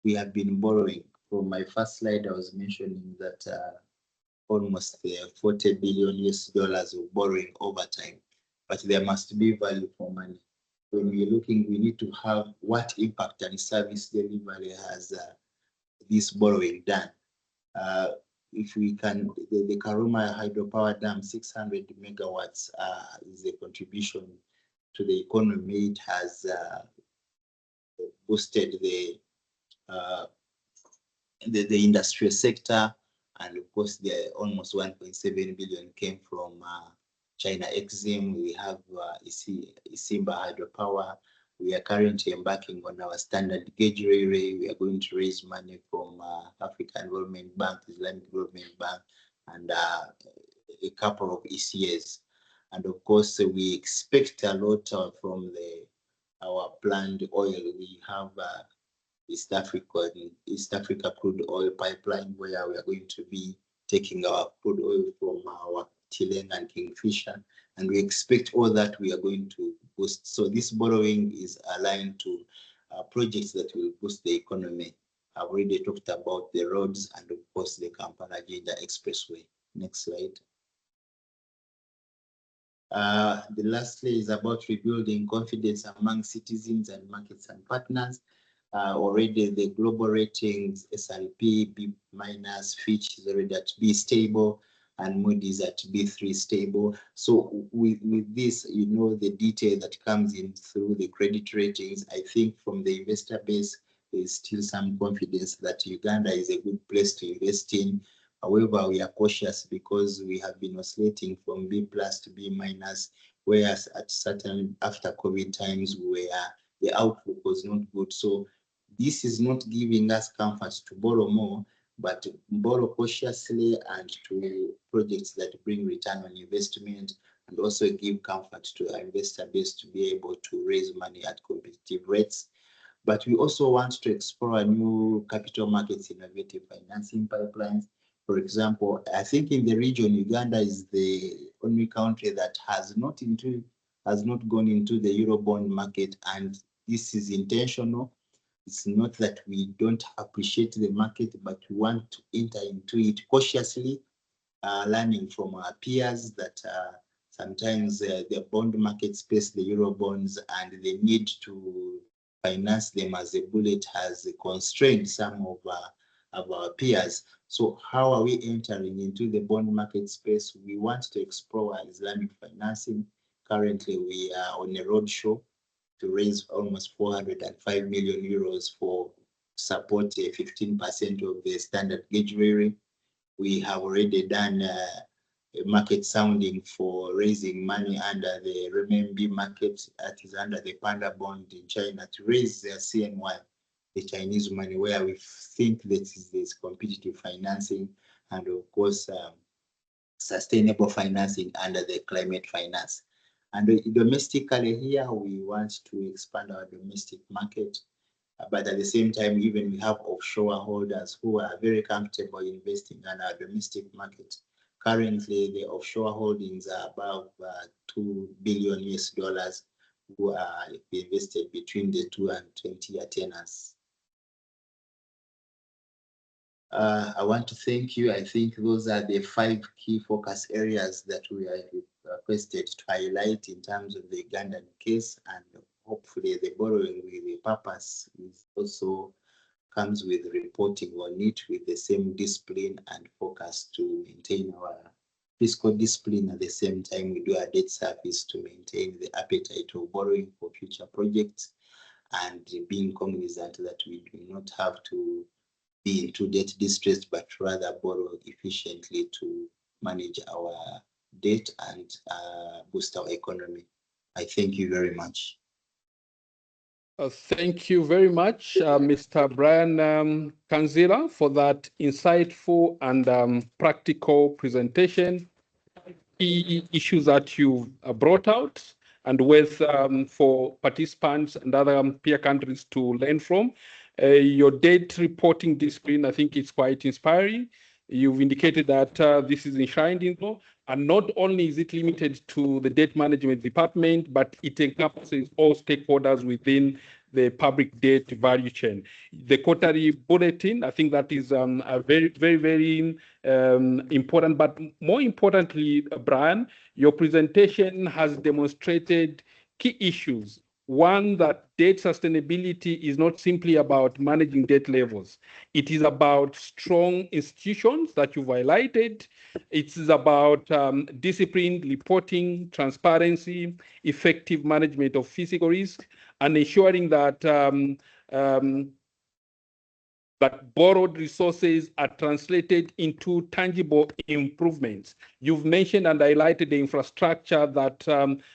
We have been borrowing. From my first slide, I was mentioning that almost 40 billion US dollars of borrowing over time, but there must be value for money. When we're looking, we need to have what impact and service delivery has this borrowing done. If we can, the Karuma hydropower dam, 600 megawatts is a contribution to the economy. It has boosted the industrial sector, and of course, the almost 1.7 billion came from China Exim. We have Isimba hydropower. We are currently embarking on our standard gauge railway. We are going to raise money from African Development Bank, Islamic Development Bank, and a couple of ECAs. And of course, we expect a lot from our planned oil. We have East Africa crude oil pipeline, where we are going to be taking our crude oil from our Chilean and Kingfisher, and we expect all that we are going to boost. So this borrowing is aligned to projects that will boost the economy. I've already talked about the roads and of course the Kampala-Jinja Expressway. Next slide. The lastly is about rebuilding confidence among citizens and markets and partners. Already the global ratings, S&P, B minus, Fitch is already at B stable, and Moody's at B3 stable. So with this, you know, the detail that comes in through the credit ratings, I think from the investor base, there's still some confidence that Uganda is a good place to invest in. However, we are cautious because we have been oscillating from B plus to B minus, whereas at certain after COVID times where the outlook was not good. So this is not giving us comfort to borrow more, but to borrow cautiously and to projects that bring return on investment, and also give comfort to our investor base to be able to raise money at competitive rates. But we also want to explore new capital markets innovative financing pipelines. For example, I think in the region, Uganda is the only country that has not gone into the Eurobond market, and this is intentional. It's not that we don't appreciate the market, but we want to enter into it cautiously, learning from our peers that sometimes the bond market space, the Eurobonds, and the need to finance them as a bullet has constrained some of our peers. So how are we entering into the bond market space? We want to explore Islamic financing. Currently, we are on a roadshow to raise almost 405 million euros for support 15% of the standard gauge railway. We have already done a market sounding for raising money under the renminbi market, that is under the Panda bond in China, to raise their CNY, the Chinese money, where we think that there's competitive financing and of course sustainable financing under the climate finance. And domestically here, we want to expand our domestic market, but at the same time, even we have offshore holders who are very comfortable investing in our domestic market. Currently, the offshore holdings are above 2 billion US dollars, who are invested between the 2 and 20-year tenors. I want to thank you. I think those are the 5 key focus areas that we are requested to highlight in terms of the Ugandan case, and hopefully the borrowing with the purpose is also comes with reporting on it with the same discipline and focus to maintain our fiscal discipline. At the same time, we do our debt service to maintain the appetite of borrowing for future projects, and being cognizant that we do not have to be into debt distress, but rather borrow efficiently to manage our debt and boost our economy. I thank you very much. Thank you very much, Mr. Brian Kanzila, for that insightful and practical presentation. Key issues that you brought out and with for participants and other peer countries to learn from. Your debt reporting discipline, I think it's quite inspiring. You've indicated that this is enshrined in law, and not only is it limited to the debt management department, but it encompasses all stakeholders within the public debt value chain. The quarterly bulletin, I think that is a very important, but more importantly, Brian, your presentation has demonstrated key issues. One, that debt sustainability is not simply about managing debt levels. It is about strong institutions that you've highlighted. It is about disciplined reporting, transparency, effective management of physical risk, and ensuring that that borrowed resources are translated into tangible improvements. You've mentioned and highlighted the infrastructure that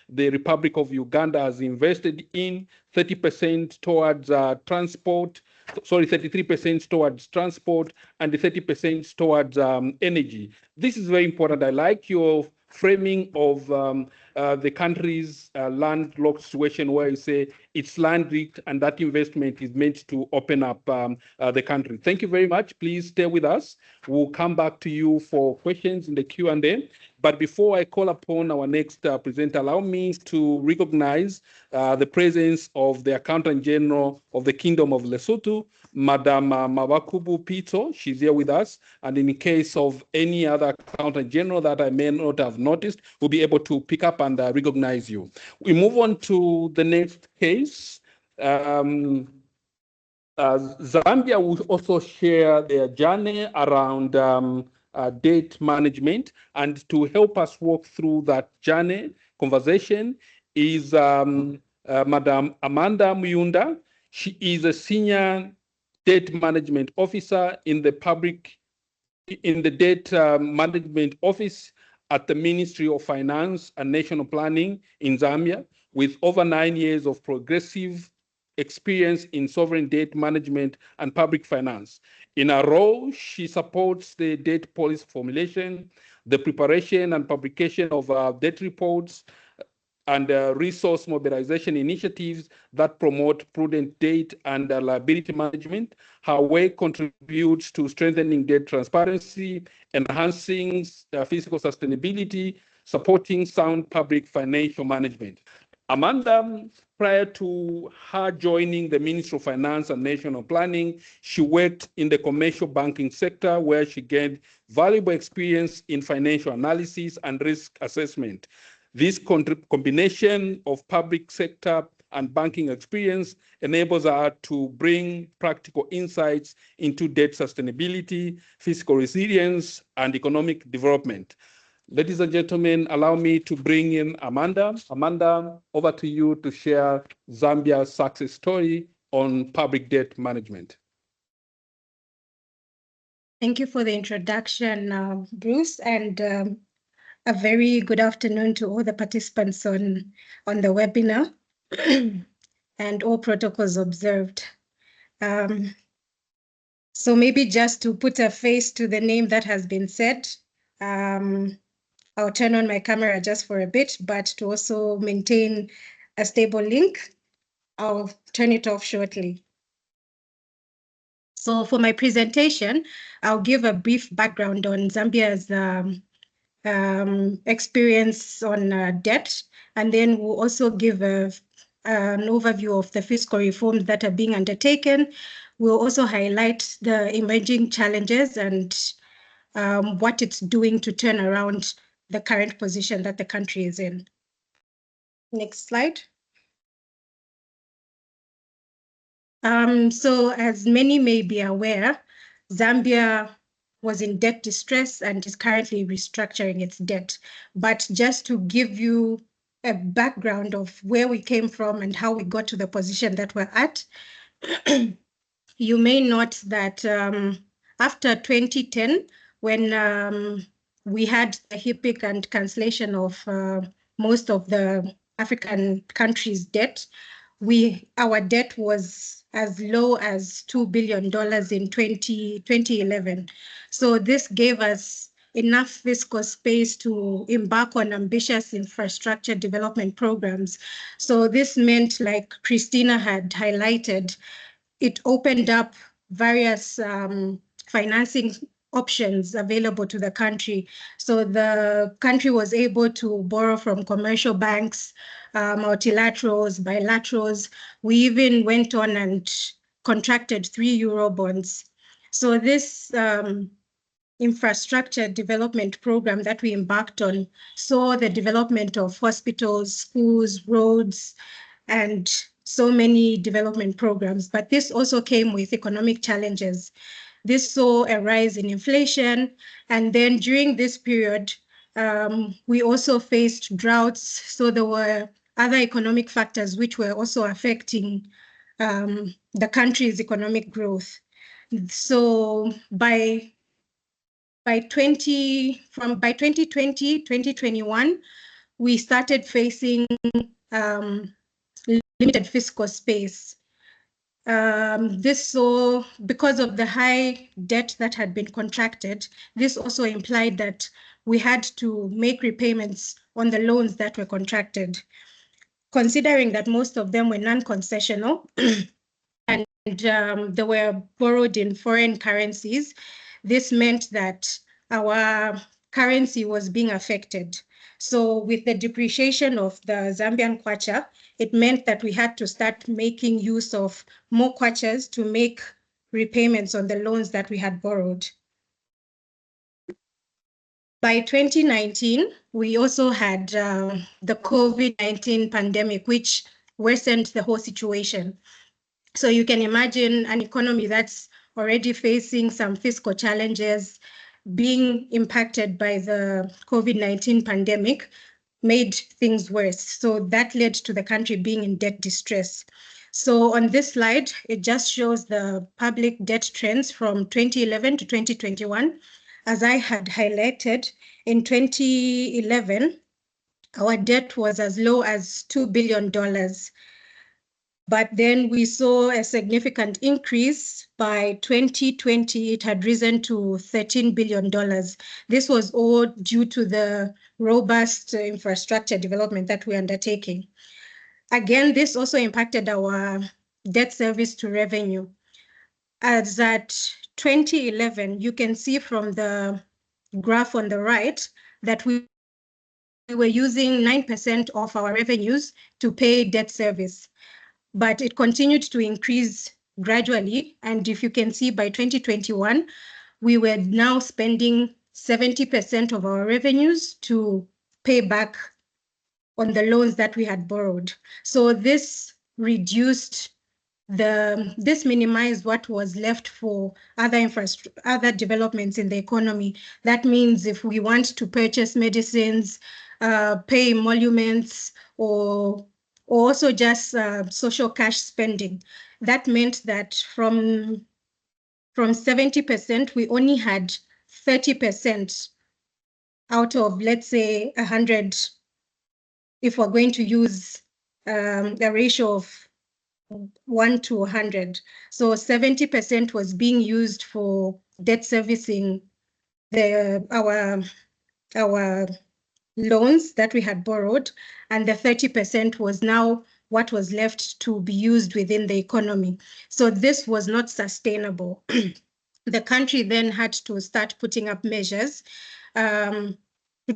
the Republic of Uganda has invested in, 30% towards transport, 33% towards transport, and the 30% towards energy. This is very important. I like your framing of the country's landlocked situation, where you say it's land-rich and that investment is meant to open up the country. Thank you very much. Please stay with us. We'll come back to you for questions in the Q&A. But before I call upon our next presenter, allow me to recognize the presence of the Accountant General of the Kingdom of Lesotho, Madam Mawakubu Pito. She's here with us. And in case of any other Accountant General that I may not have noticed, we'll be able to pick up and recognize you. We move on to the next case. Zambia will also share their journey around debt management, and to help us walk through that journey conversation is Madam Amanda Muyunda. She is a senior debt management officer in the debt management office at the Ministry of Finance and National Planning in Zambia, with over 9 years of progressive experience in sovereign debt management and public finance. In her role, she supports the debt policy formulation, the preparation and publication of debt reports, and resource mobilization initiatives that promote prudent debt and liability management. Her work contributes to strengthening debt transparency, enhancing fiscal sustainability, supporting sound public financial management. Amanda, prior to her joining the Ministry of Finance and National Planning, she worked in the commercial banking sector, where she gained valuable experience in financial analysis and risk assessment. This combination of public sector and banking experience enables her to bring practical insights into debt sustainability, fiscal resilience, and economic development. Ladies and gentlemen, allow me to bring in Amanda. Amanda, over to you to share Zambia's success story on public debt management. Thank you for the introduction, Bruce, and a very good afternoon to all the participants on the webinar and all protocols observed. So maybe just to put a face to the name that has been said, I'll turn on my camera just for a bit, but to also maintain a stable link, I'll turn it off shortly. So for my presentation, I'll give a brief background on Zambia's experience on debt, and then we'll also give an overview of the fiscal reforms that are being undertaken. We'll also highlight the emerging challenges and what it's doing to turn around the current position that the country is in. Next slide. So as many may be aware, Zambia was in debt distress and is currently restructuring its debt. But just to give you a background of where we came from and how we got to the position that we're at, you may note that after 2010, when we had a HIPIC and cancellation of most of the African countries' debt, our debt was as low as $2 billion in 2011. So this gave us enough fiscal space to embark on ambitious infrastructure development programs. So this meant, like Christina had highlighted, it opened up various financing options available to the country. So the country was able to borrow from commercial banks, multilaterals, bilaterals. We even went on and contracted 3 Eurobonds. So this infrastructure development program that we embarked on saw the development of hospitals, schools, roads, and so many development programs. But this also came with economic challenges. This saw a rise in inflation. And then during this period, we also faced droughts. So there were other economic factors which were also affecting the country's economic growth. So by 2020, 2021, we started facing limited fiscal space. Because of the high debt that had been contracted, this also implied that we had to make repayments on the loans that were contracted, considering that most of them were non-concessional and they were borrowed in foreign currencies. This meant that our currency was being affected. So with the depreciation of the Zambian kwacha, it meant that we had to start making use of more kwachas to make repayments on the loans that we had borrowed. By 2019, we also had the COVID-19 pandemic, which worsened the whole situation. So you can imagine an economy that's already facing some fiscal challenges being impacted by the COVID-19 pandemic made things worse. So that led to the country being in debt distress. So on this slide, it just shows the public debt trends from 2011 to 2021. As I had highlighted, in 2011, our debt was as low as $2 billion. But then we saw a significant increase. By 2020, it had risen to $13 billion. This was all due to the robust infrastructure development that we're undertaking. Again, this also impacted our debt service to revenue. As at 2011, you can see from the graph on the right that we were using 9% of our revenues to pay debt service. But it continued to increase gradually. And if you can see, by 2021, we were now spending 70% of our revenues to pay back on the loans that we had borrowed. So this minimized what was left for other developments in the economy. That means if we want to purchase medicines, pay emoluments, or also just social cash spending. That meant that from 70%, we only had 30% out of, let's say, 100, if we're going to use a ratio of 1 to 100. So 70% was being used for debt servicing our loans that we had borrowed, and the 30% was now what was left to be used within the economy. So this was not sustainable. The country then had to start putting up measures to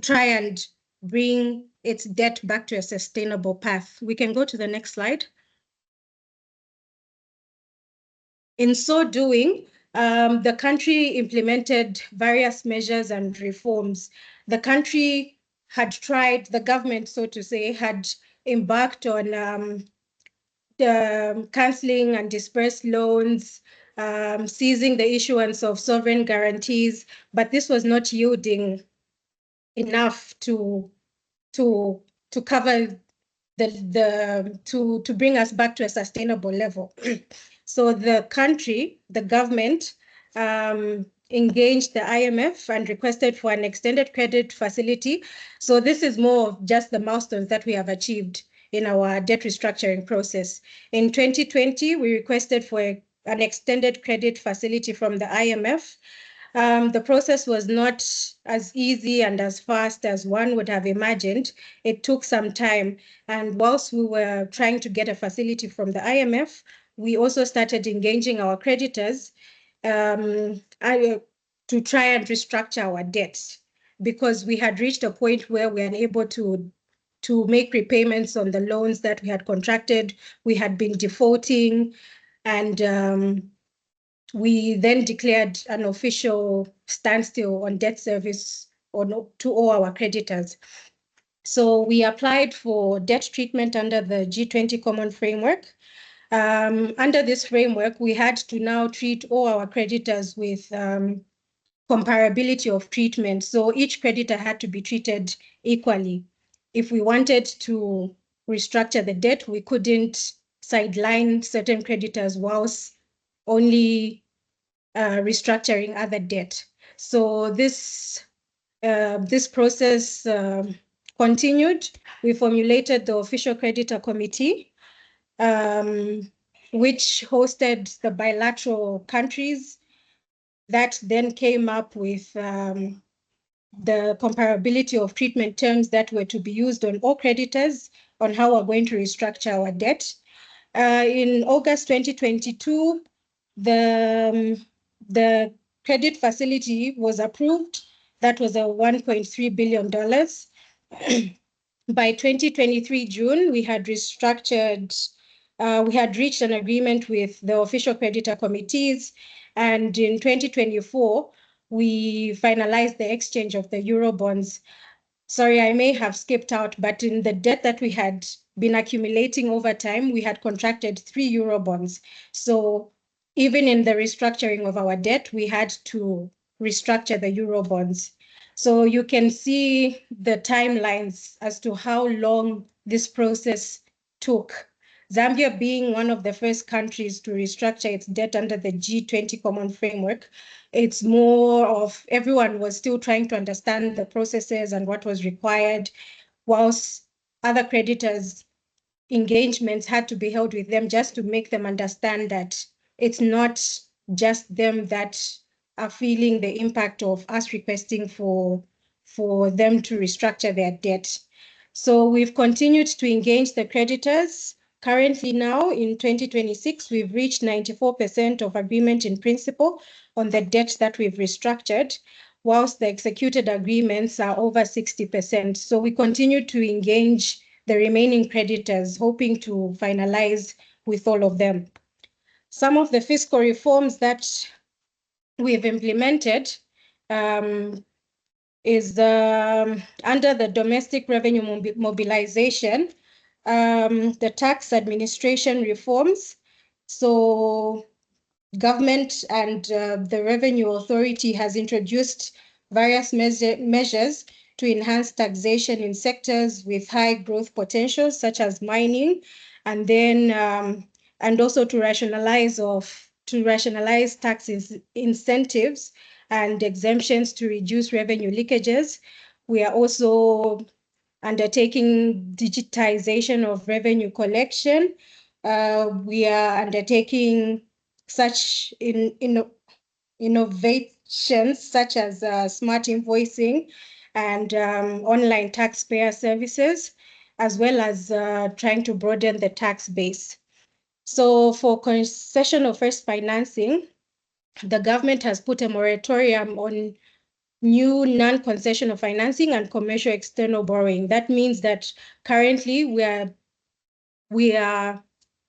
try and bring its debt back to a sustainable path. We can go to the next slide. In so doing, the country implemented various measures and reforms. The country had tried, the government, so to say, had embarked on cancelling and dispersed loans, seizing the issuance of sovereign guarantees, but this was not yielding enough to cover to bring us back to a sustainable level. So the country, the government, engaged the IMF and requested for an extended credit facility. So this is more of just the milestones that we have achieved. in our debt restructuring process. In 2020, we requested for an extended credit facility from the IMF. The process was not as easy and as fast as one would have imagined. It took some time. And whilst we were trying to get a facility from the IMF, we also started engaging our creditors to try and restructure our debt, because we had reached a point where we were unable to make repayments on the loans that we had contracted. We had been defaulting, and we then declared an official standstill on debt service to all our creditors. So we applied for debt treatment under the G20 Common Framework. Under this framework, we had to now treat all our creditors with comparability of treatment. So each creditor had to be treated equally. If we wanted to restructure the debt, we couldn't sideline certain creditors whilst only restructuring other debt. So this process continued. We formulated the official creditor committee, which hosted the bilateral countries that then came up with the comparability of treatment terms that were to be used on all creditors on how we're going to restructure our debt. In August 2022, the credit facility was approved. That was a $1.3 billion. By 2023 June, we had restructured, we had reached an agreement with the official creditor committees, and in 2024, we finalized the exchange of the Eurobonds. Sorry, I may have skipped out, but in the debt that we had been accumulating over time, we had contracted 3 Eurobonds. So even in the restructuring of our debt, we had to restructure the Eurobonds. So you can see the timelines as to how long this process took. Zambia being one of the first countries to restructure its debt under the G20 Common Framework, it's more of everyone was still trying to understand the processes and what was required, whilst other creditors' engagements had to be held with them just to make them understand that it's not just them that are feeling the impact of us requesting for them to restructure their debt. So we've continued to engage the creditors. Currently now in 2026, we've reached 94% of agreement in principle on the debt that we've restructured, whilst the executed agreements are over 60%. So we continue to engage the remaining creditors, hoping to finalize with all of them. Some of the fiscal reforms that we've implemented is under the domestic revenue mobilization, the tax administration reforms. So government and the Revenue Authority has introduced various measures to enhance taxation in sectors with high growth potential, such as mining, and then and also to rationalize tax incentives and exemptions to reduce revenue leakages. We are also undertaking digitization of revenue collection. We are undertaking such innovations such as smart invoicing and online taxpayer services, as well as trying to broaden the tax base. So for concession of first financing, the government has put a moratorium on new non-concessional financing and commercial external borrowing. That means that currently we are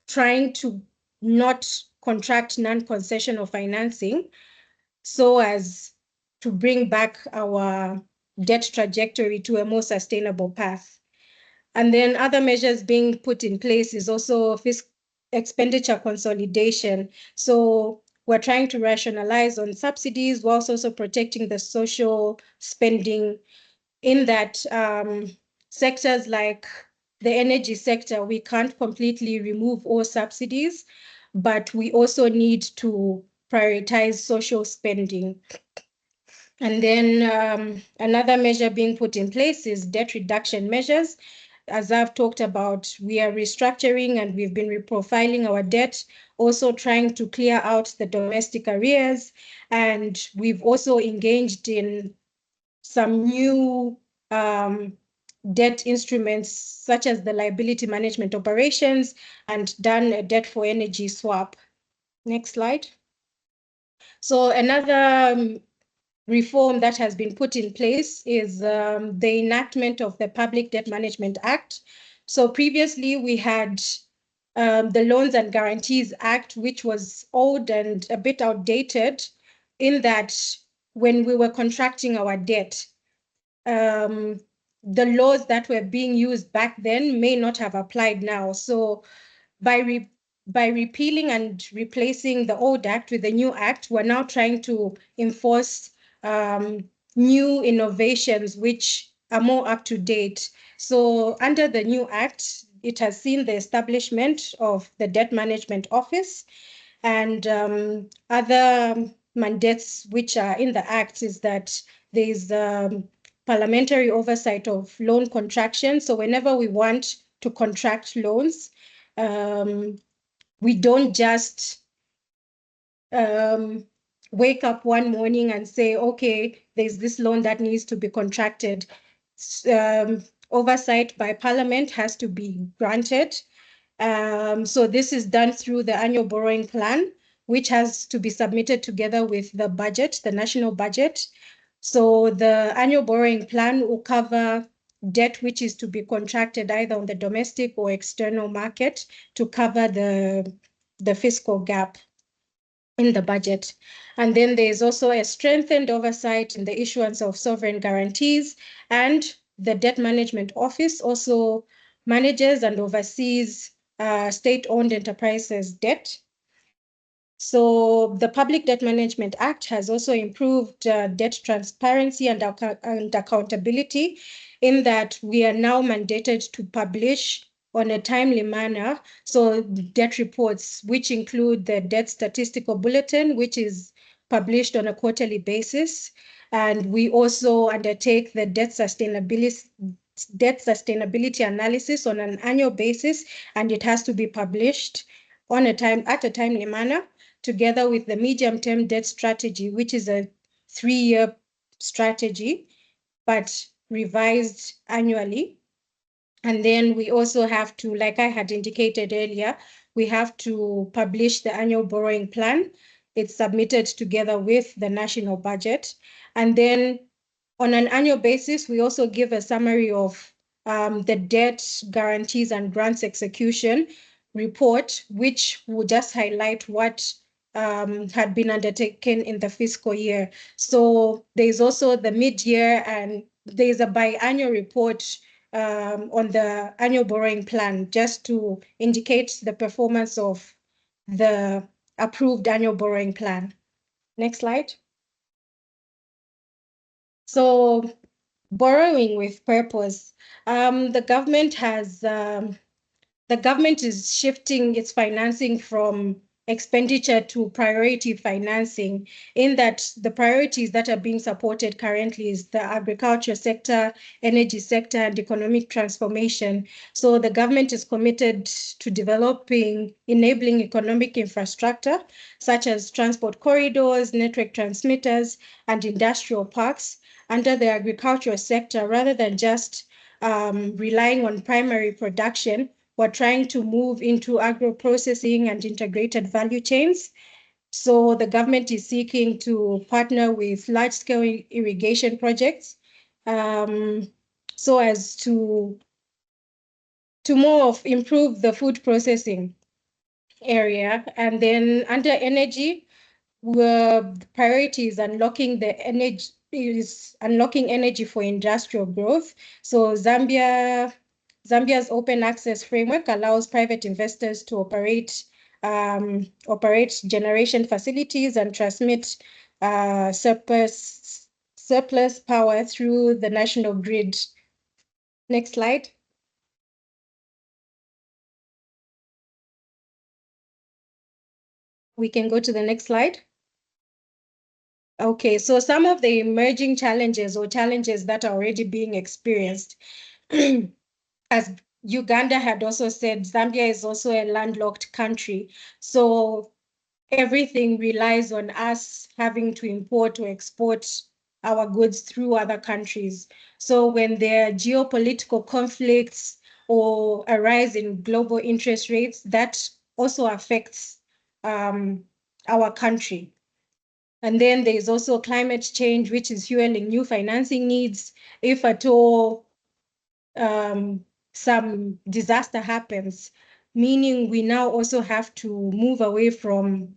trying to not contract non-concessional financing so as to bring back our debt trajectory to a more sustainable path. And then other measures being put in place is also expenditure consolidation. So we're trying to rationalize on subsidies whilst also protecting the social spending, in that sectors like the energy sector, we can't completely remove all subsidies, but we also need to prioritize social spending. And then another measure being put in place is debt reduction measures. as I've talked about, we are restructuring and we've been reprofiling our debt, also trying to clear out the domestic arrears. And we've also engaged in some new debt instruments, such as the liability management operations, and done a debt for energy swap. Next slide. So another reform that has been put in place is the enactment of the Public Debt Management Act. So previously we had the Loans and Guarantees Act, which was old and a bit outdated in that when we were contracting our debt, the laws that were being used back then may not have applied now. So by repealing and replacing the old act with the new act, we're now trying to enforce new innovations which are more up to date. So under the new act, it has seen the establishment of the Debt Management Office, and other mandates which are in the act is that there's parliamentary oversight of loan contraction. So whenever we want to contract loans, we don't just wake up one morning and say, okay, there's this loan that needs to be contracted. Oversight by Parliament has to be granted. So this is done through the annual borrowing plan, which has to be submitted together with the budget, the national budget. So the annual borrowing plan will cover debt which is to be contracted either on the domestic or external market to cover the fiscal gap in the budget. And then there's also a strengthened oversight in the issuance of sovereign guarantees, and the Debt Management Office also manages and oversees state-owned enterprises' debt. So the Public Debt Management Act has also improved debt transparency and accountability, in that we are now mandated to publish on a timely manner. So debt reports, which include the Debt Statistical Bulletin, which is published on a quarterly basis. And we also undertake the debt sustainability analysis on an annual basis, and it has to be published at a timely manner, together with the medium-term debt strategy, which is a 3-year strategy, but revised annually. And then we also have to, like I had indicated earlier, we have to publish the annual borrowing plan. It's submitted together with the national budget. And then on an annual basis, we also give a summary of the debt, guarantees, and grants execution report, which will just highlight what had been undertaken in the fiscal year. So there's also the mid-year, and there's a biannual report on the annual borrowing plan, just to indicate the performance of the approved annual borrowing plan. Next slide. So borrowing with purpose. The government is shifting its financing from expenditure to priority financing, in that the priorities that are being supported currently is the agriculture sector, energy sector, and economic transformation. So the government is committed to developing enabling economic infrastructure, such as transport corridors, network transmitters, and industrial parks under the agricultural sector, rather than just relying on primary production. We're trying to move into agro-processing and integrated value chains. So the government is seeking to partner with large-scale irrigation projects so as to more of improve the food processing area. And then under energy, the priority is unlocking energy for industrial growth. So Zambia's open access framework allows private investors to operate generation facilities and transmit surplus power through the national grid. Next slide. We can go to the next slide. Okay, so some of the emerging challenges or challenges that are already being experienced. as Uganda had also said, Zambia is also a landlocked country. So everything relies on us having to import or export our goods through other countries. So when there are geopolitical conflicts or a rise in global interest rates, that also affects our country. And then there's also climate change, which is fueling new financing needs. If at all some disaster happens, meaning we now also have to move away from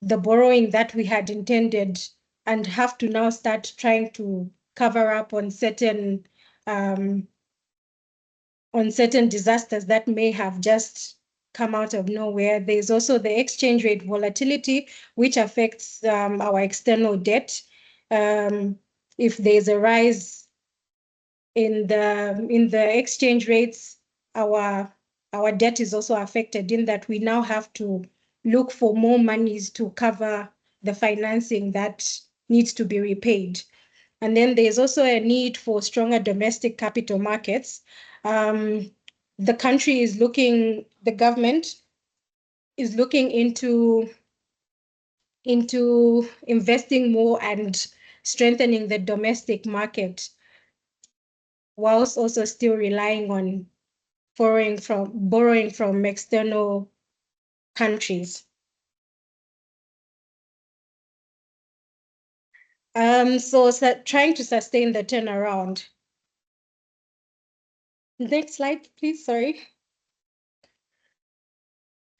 the borrowing that we had intended and have to now start trying to cover up on certain disasters that may have just come out of nowhere. There's also the exchange rate volatility, which affects our external debt. If there's a rise in the exchange rates, our debt is also affected in that we now have to look for more monies to cover the financing that needs to be repaid. And then there's also a need for stronger domestic capital markets. The government is looking into investing more and strengthening the domestic market, whilst also still relying on borrowing from external countries. So trying to sustain the turnaround. Next slide, please, sorry.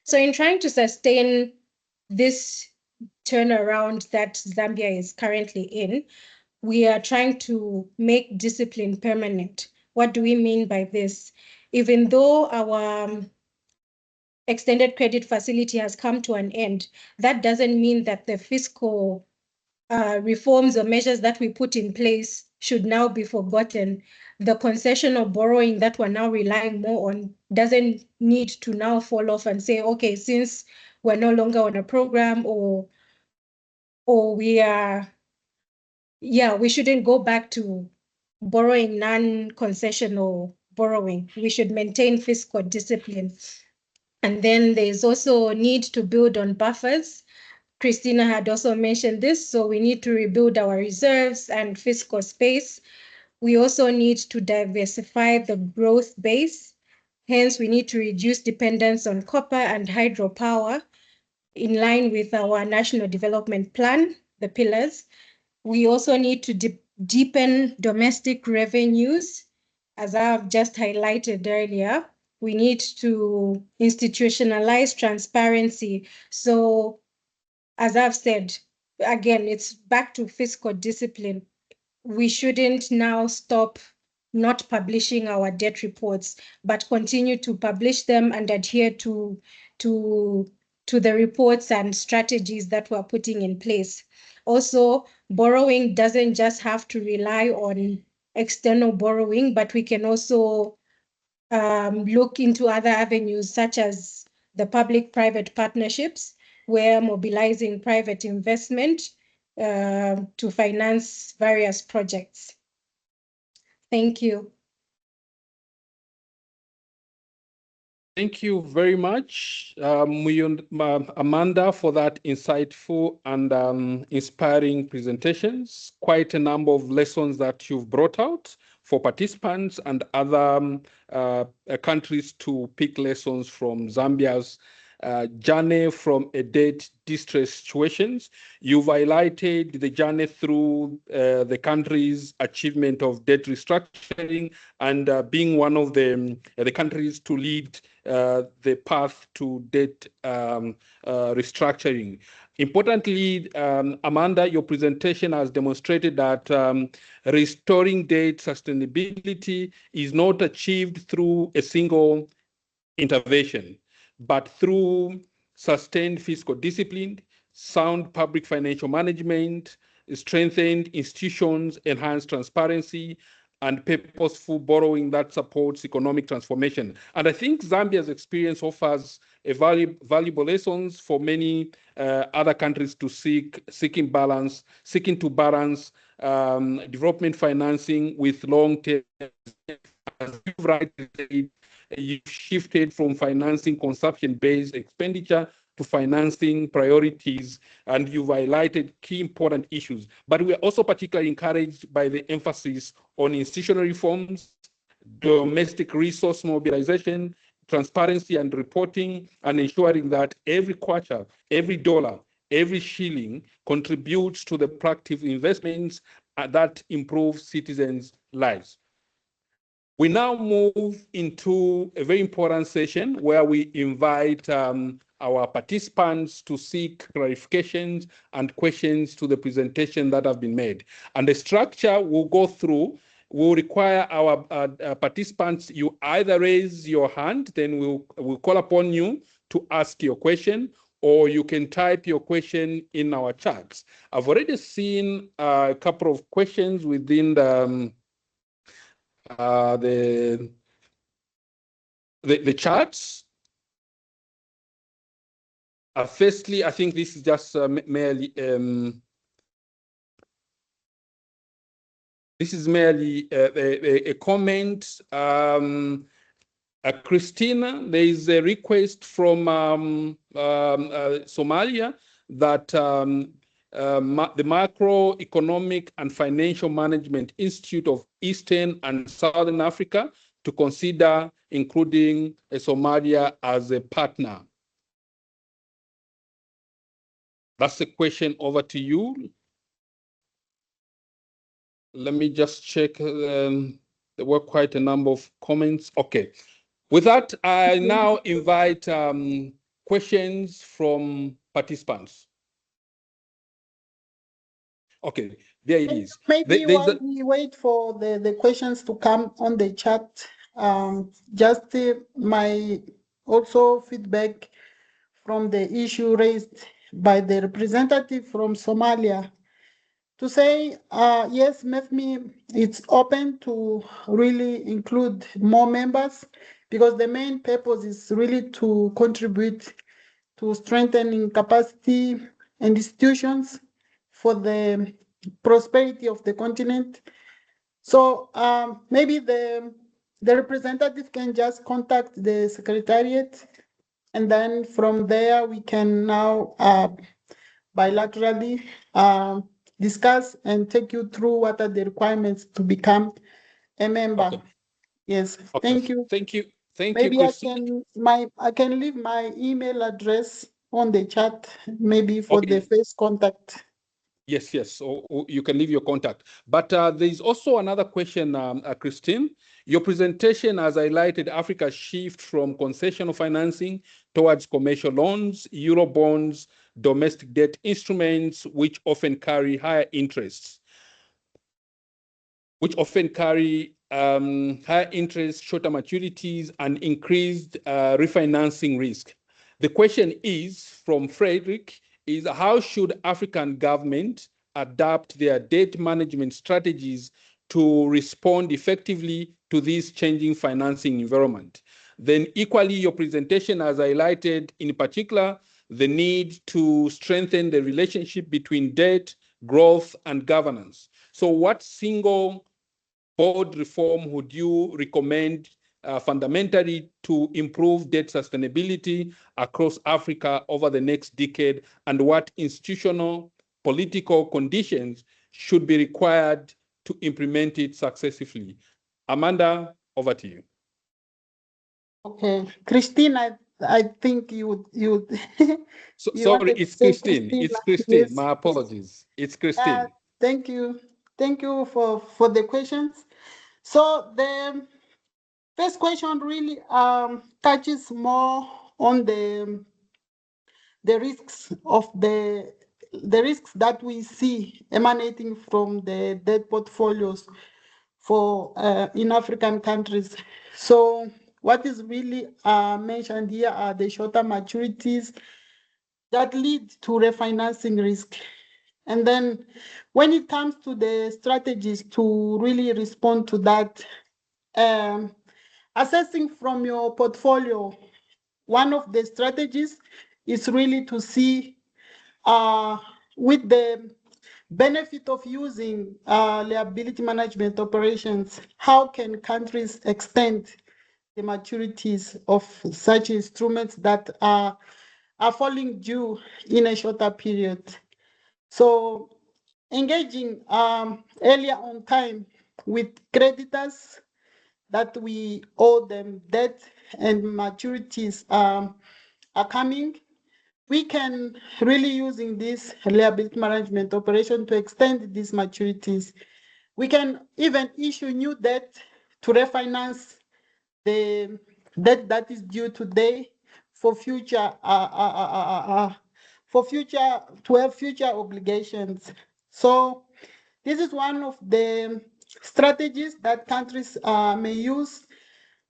So in trying to sustain this turnaround that Zambia is currently in, we are trying to make discipline permanent. What do we mean by this? Even though our extended credit facility has come to an end, that doesn't mean that the fiscal reforms or measures that we put in place should now be forgotten. The concessional borrowing that we're now relying more on doesn't need to now fall off and say, okay, since we're no longer on a program or we shouldn't go back to borrowing non-concessional borrowing. We should maintain fiscal discipline. And then there's also a need to build on buffers. Christina had also mentioned this, so we need to rebuild our reserves and fiscal space. We also need to diversify the growth base. Hence, we need to reduce dependence on copper and hydropower in line with our National Development Plan, the pillars. We also need to deepen domestic revenues, as I've just highlighted earlier. We need to institutionalize transparency. So as I've said, again, it's back to fiscal discipline. We shouldn't now stop not publishing our debt reports, but continue to publish them and adhere to the reports and strategies that we're putting in place. Also, borrowing doesn't just have to rely on external borrowing, but we can also look into other avenues such as the public-private partnerships, where mobilizing private investment to finance various projects. Thank you. Thank you very much, Amanda, for that insightful and inspiring presentations. Quite a number of lessons that you've brought out for participants and other countries to pick lessons from Zambia's journey from a debt distress situations. You've highlighted the journey through the country's achievement of debt restructuring and being one of the countries to lead the path to debt restructuring. Importantly, Amanda, your presentation has demonstrated that restoring debt sustainability is not achieved through a single intervention, but through sustained fiscal discipline, sound public financial management, strengthened institutions, enhanced transparency, and purposeful borrowing that supports economic transformation. And I think Zambia's experience offers a valuable lessons for many other countries to seeking to balance development financing with long-term As you've rightly said, you've shifted from financing consumption-based expenditure to financing priorities, and you've highlighted key important issues. But we are also particularly encouraged by the emphasis on institutional reforms, domestic resource mobilization, transparency and reporting, and ensuring that every quarter, every dollar, every shilling contributes to the proactive investments that improve citizens' lives. We now move into a very important session where we invite our participants to seek clarifications and questions to the presentation that have been made. And the structure we'll go through will require our participants, you either raise your hand, then we'll call upon you to ask your question, or you can type your question in our chats. I've already seen a couple of questions within the charts. Firstly, I think this is just merely a comment. Christina, there is a request from Somalia that the Macroeconomic and Financial Management Institute of Eastern and Southern Africa to consider including Somalia as a partner. That's the question. Over to you. Let me just check. There were quite a number of comments. Okay. With that, I now invite questions from participants. Okay, there it is. Maybe while we wait for the questions to come on the chat, just my also feedback from the issue raised by the representative from Somalia to say, yes, MEFMI, it's open to really include more members because the main purpose is really to contribute to strengthening capacity and institutions for the prosperity of the continent. So maybe the representative can just contact the secretariat, and then from there we can now bilaterally discuss and take you through what are the requirements to become a member. Okay. Yes, okay. Thank you. Thank you. Maybe I can leave my email address on the chat, maybe for the first contact. Yes, yes. Or you can leave your contact. But there's also another question, Christine. Your presentation has highlighted Africa's shift from concessional financing towards commercial loans, Euro bonds, domestic debt instruments, which often carry higher interests, higher interest, shorter maturities, and increased refinancing risk. The question is, from Frederick, is how should African government adapt their debt management strategies to respond effectively to this changing financing environment? Then equally, your presentation has highlighted in particular the need to strengthen the relationship between debt, growth, and governance. So what single board reform would you recommend fundamentally to improve debt sustainability across Africa over the next decade, and what institutional political conditions should be required to implement it successfully? Amanda, over to you. Okay, Christine, I think you sorry, it's Christine. It's Christine. Yes. My apologies. It's Christine. Thank you for the questions. So the first question really touches more on the risks of the risks that we see emanating from the debt portfolios for in African countries. So what is really mentioned here are the shorter maturities that lead to refinancing risk. And then when it comes to the strategies to really respond to that, assessing from your portfolio, one of the strategies is really to see with the benefit of using liability management operations. How can countries extend the maturities of such instruments that are falling due in a shorter period? So engaging earlier on time with creditors that we owe them debt and maturities are coming, we can really using this liability management operation to extend these maturities. We can even issue new debt to refinance the debt that is due today for future to have future obligations. So this is one of the strategies that countries may use.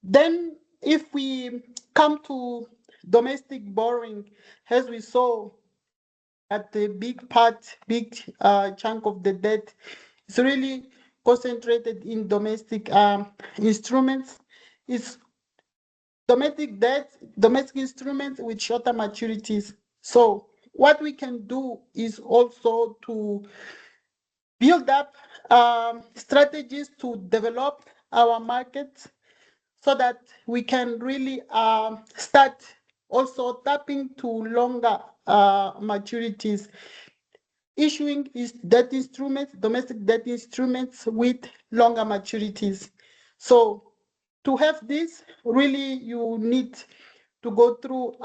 Then if we come to domestic borrowing, as we saw at the big chunk of the debt is really concentrated in domestic instruments. It's domestic instruments with shorter maturities. So what we can do is also to build up strategies to develop our markets so that we can really start also tapping to longer maturities, issuing debt instruments, domestic debt instruments with longer maturities. So to have this, really you need to go through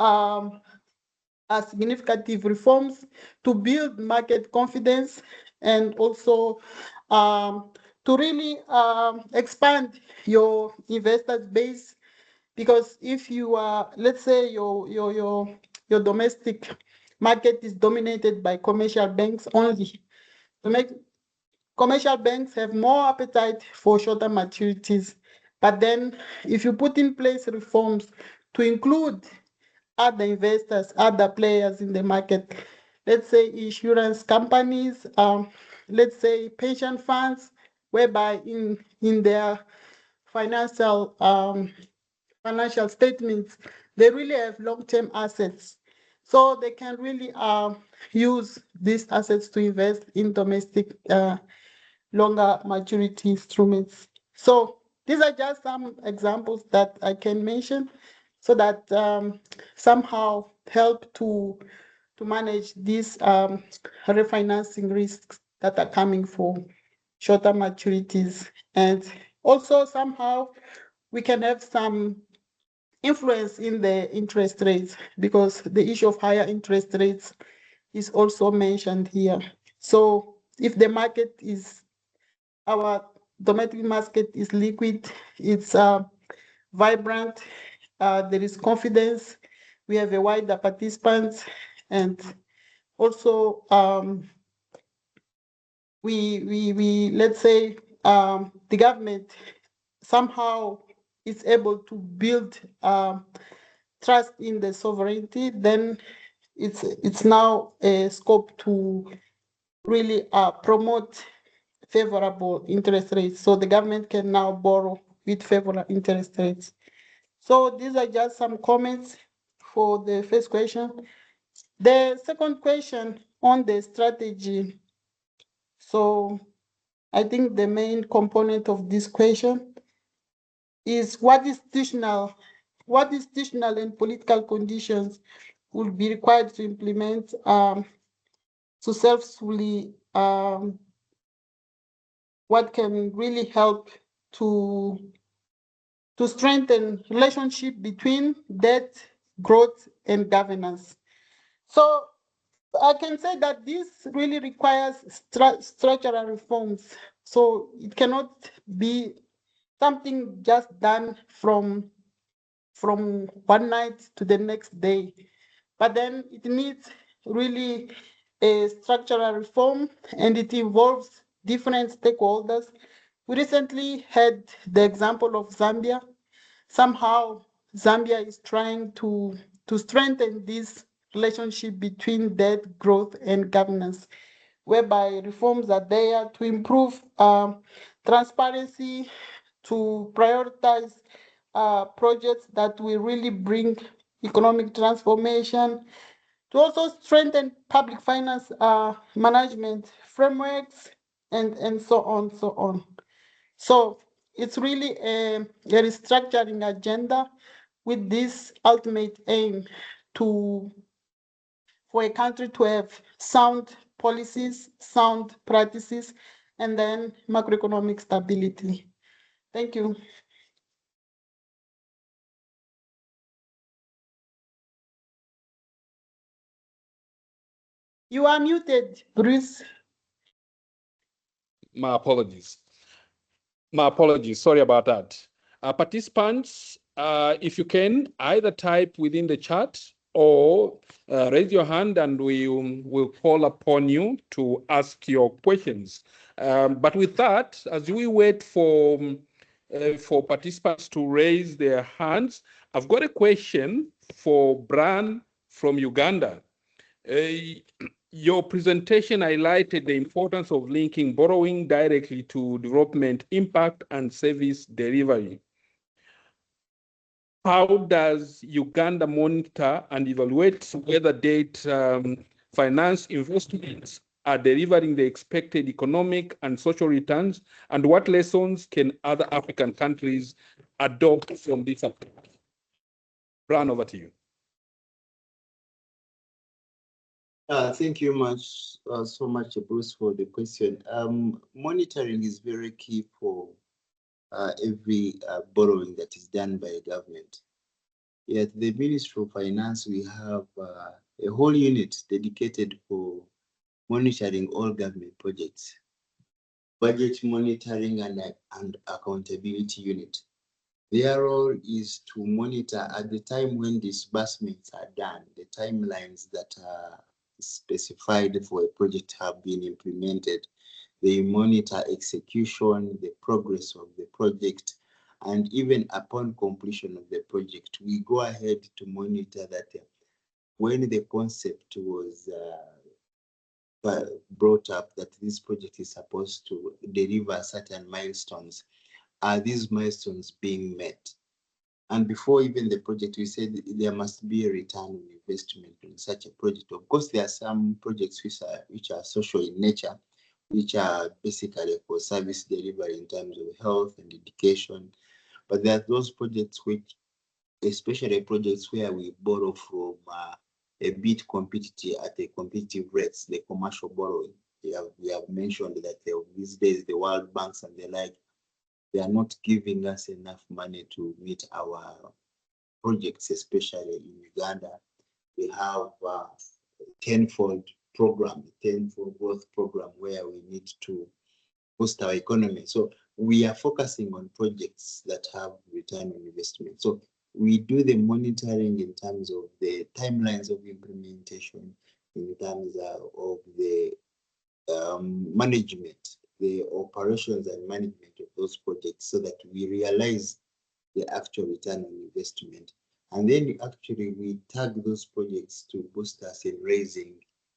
significant reforms to build market confidence and also to really expand your investors base. Because if you are, let's say your domestic market is dominated by commercial banks only, commercial banks have more appetite for shorter maturities. But then if you put in place reforms to include other investors, other players in the market, let's say insurance companies, let's say pension funds, whereby in their financial statements, they really have long-term assets. So they can really use these assets to invest in domestic longer maturity instruments. So these are just some examples that I can mention so that somehow help to manage these refinancing risks that are coming for shorter maturities. And also somehow we can have some influence in the interest rates, because the issue of higher interest rates is also mentioned here. So if the market is, our domestic market is liquid, it's vibrant, there is confidence, we have a wider participants, and also we let's say the government somehow is able to build trust in the sovereignty, then it's now a scope to really promote favorable interest rates. So the government can now borrow with favorable interest rates. So these are just some comments for the first question. The second question on the strategy. So I think the main component of this question is what institutional and political conditions will be required to implement successfully what can really help to strengthen relationship between debt, growth, and governance. So I can say that this really requires structural reforms. So it cannot be something just done from one night to the next day. But then it needs really a structural reform, and it involves different stakeholders. We recently had the example of Zambia. Somehow Zambia is trying to strengthen this relationship between debt, growth, and governance, whereby reforms are there to improve transparency, to prioritize projects that will really bring economic transformation, to also strengthen public finance management frameworks and so on, so on. So it's really a restructuring agenda with this ultimate aim to for a country to have sound policies, sound practices, and then macroeconomic stability. Thank you. You are muted, Bruce. My apologies. My apologies. Sorry about that. Participants, if you can, either type within the chat or raise your hand and we will call upon you to ask your questions. But with that, as we wait for participants to raise their hands, I've got a question for Bran from Uganda. Your presentation highlighted the importance of linking borrowing directly to development impact and service delivery. How does Uganda monitor and evaluate whether debt finance investments are delivering the expected economic and social returns, and what lessons can other African countries adopt from this approach? Bran, over to you. Thank you so much, Bruce, for the question. Monitoring is very key for every borrowing that is done by a government. At the Ministry of Finance, we have a whole unit dedicated for monitoring all government projects, budget monitoring and accountability unit. Their role is to monitor at the time when disbursements are done, the timelines that are specified for a project have been implemented. They monitor execution, the progress of the project, and even upon completion of the project, we go ahead to monitor that when the concept was brought up that this project is supposed to deliver certain milestones, are these milestones being met? And before even the project, we said there must be a return on investment in such a project. Of course, there are some projects which are social in nature, which are basically for service delivery in terms of health and education. But there are those projects which, especially projects where we borrow from a bit competitive at a competitive rates, the commercial borrowing. We have mentioned that these days the World Banks and the like, they are not giving us enough money to meet our projects, especially in Uganda. We have a tenfold growth program where we need to boost our economy. So we are focusing on projects that have return on investment. So we do the monitoring in terms of the timelines of implementation, in terms of the management, the operations and management of those projects, so that we realize the actual return on investment. And then actually we tag those projects to boost us in raising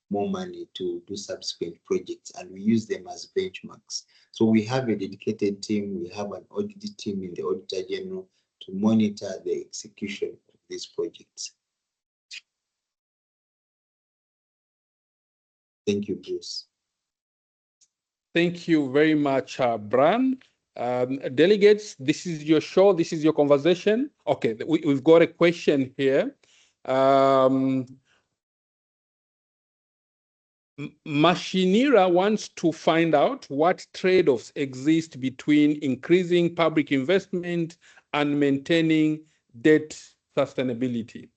more money to do subsequent projects, and we use them as benchmarks. So we have a dedicated team, we have an audit team in the Auditor General to monitor the execution of these projects. Thank you, Bruce. Thank you very much, Bran. Delegates, this is your show, this is your conversation. Okay, we've got a question here. Mashinira wants to find out what trade-offs exist between increasing public investment and maintaining debt sustainability.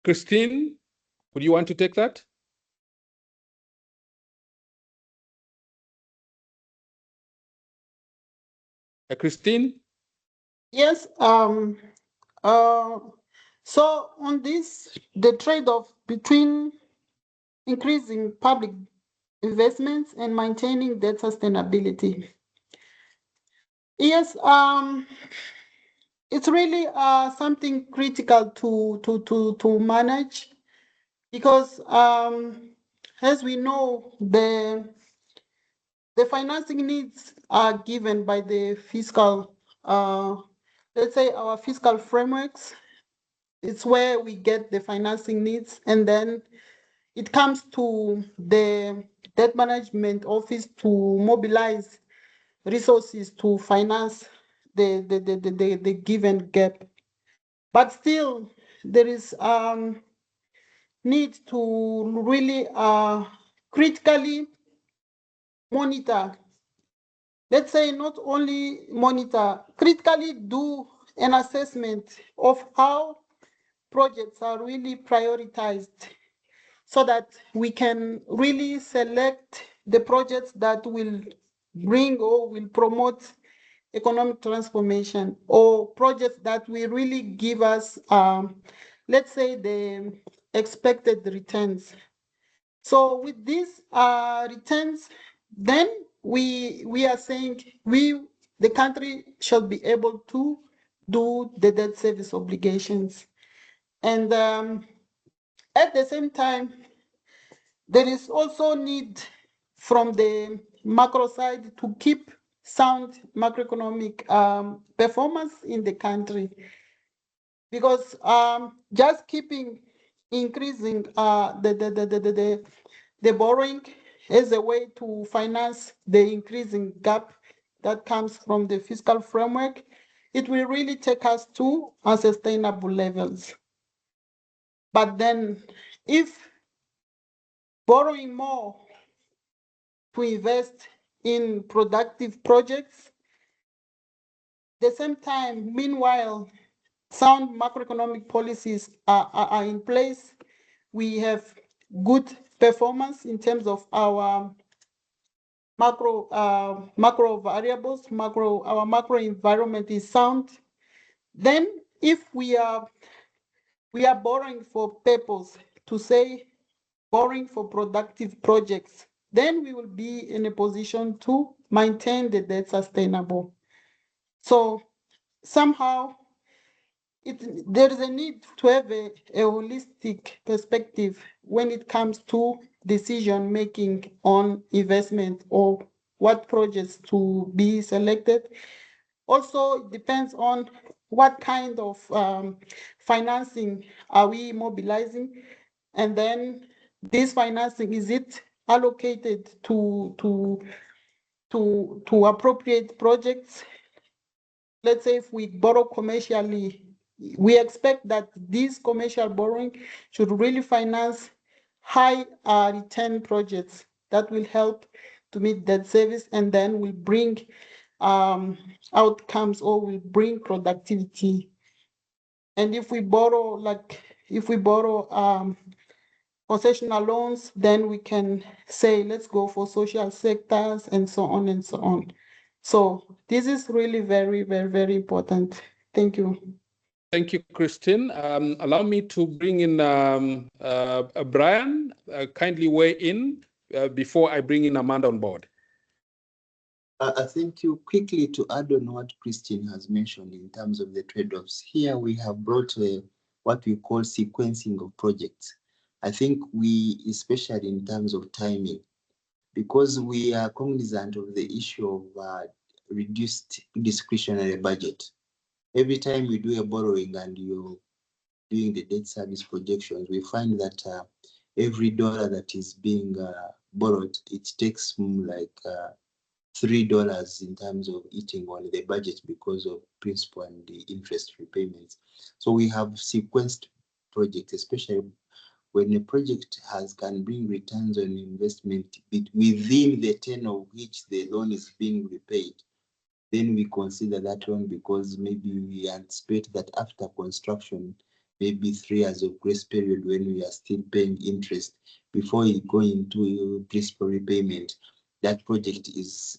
Christine, would you want to take that? Christine? Yes. So on this, the trade-off between increasing public investments and maintaining debt sustainability. Yes, it's really something critical to manage, because as we know, the financing needs are given by the fiscal let's say our fiscal frameworks. It's where we get the financing needs, and then it comes to the debt management office to mobilize resources to finance the given gap. But still, there is need to really critically monitor. Let's say not only monitor, critically do an assessment of how projects are really prioritized so that we can really select the projects that will bring or will promote economic transformation, or projects that will really give us, let's say, the expected returns. So with these returns, then we are saying the country shall be able to do the debt service obligations. And at the same time, there is also need from the macro side to keep sound macroeconomic performance in the country, because just keeping increasing the borrowing as a way to finance the increasing gap that comes from the fiscal framework, it will really take us to unsustainable levels. But then if borrowing more to invest in productive projects, at the same time, meanwhile, sound macroeconomic policies are in place, we have good performance in terms of our macro variables, our macro environment is sound. Then if we are borrowing for purpose, to say borrowing for productive projects, then we will be in a position to maintain the debt sustainable. So somehow there is a need to have a holistic perspective when it comes to decision making on investment or what projects to be selected. Also, it depends on what kind of financing are we mobilizing, and then this financing, is it allocated to appropriate projects? Let's say if we borrow commercially, we expect that this commercial borrowing should really finance high return projects that will help to meet debt service, and then will bring outcomes or will bring productivity. And if we borrow concessional loans, then we can say, let's go for social sectors and so on and so on. So this is really very, very, very important. Thank you. Thank you, Christine. Allow me to bring in Brian, kindly weigh in before I bring in Amanda on board. I think you quickly to add on what Christine has mentioned in terms of the trade-offs. Here we have brought what we call sequencing of projects. I think we, especially in terms of timing, because we are cognizant of the issue of reduced discretionary budget. Every time you do a borrowing and you're doing the debt service projections, we find that every dollar that is being borrowed, it takes like $3 in terms of eating on the budget because of principal and the interest repayments. So we have sequenced projects, especially when a project can bring returns on investment within the tenor of which the loan is being repaid. Then we consider that loan, because maybe we anticipate that after construction, maybe 3 years of grace period when we are still paying interest before you go into principal repayment, that project is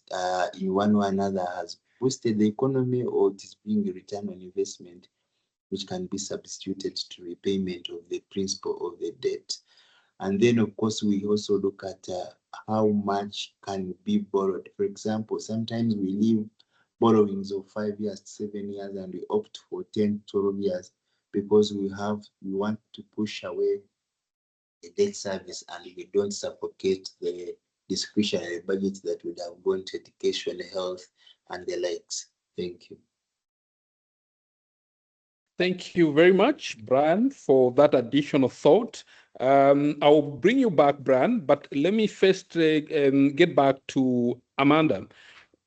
in one way or another has boosted the economy, or it is being a return on investment which can be substituted to repayment of the principal of the debt. And then, of course, we also look at how much can be borrowed. For example, sometimes we leave borrowings of 5 years, 7 years, and we opt for 10, 12 years because we want to push away the debt service, and we don't suffocate the discretionary budget that would have gone to education, health, and the likes. Thank you. Thank you very much, Brian, for that additional thought. I'll bring you back, Brian, but let me first get back to Amanda.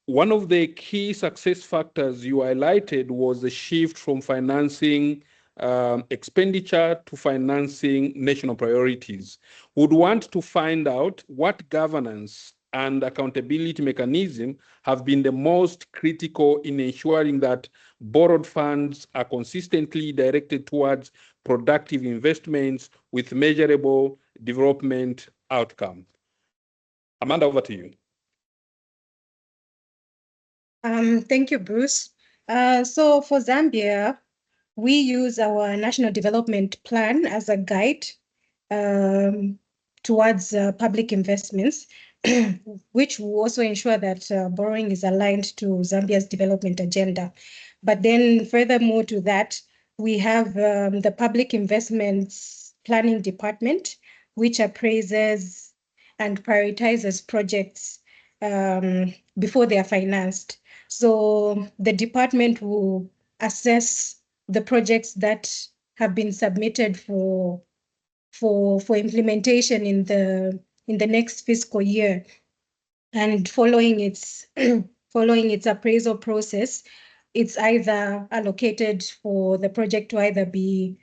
One of the key success factors you highlighted was the shift from financing expenditure to financing national priorities. Would want to find out what governance and accountability mechanism have been the most critical in ensuring that borrowed funds are consistently directed towards productive investments with measurable development outcome. Amanda, over to you. Thank you, Bruce. So for Zambia, we use our National Development Plan as a guide towards public investments, which will also ensure that borrowing is aligned to Zambia's development agenda. But then furthermore to that, we have the Public Investments Planning Department, which appraises and prioritizes projects before they are financed. So the department will assess the projects that have been submitted for implementation in the next fiscal year, and following its appraisal process, it's either allocated for the project to either be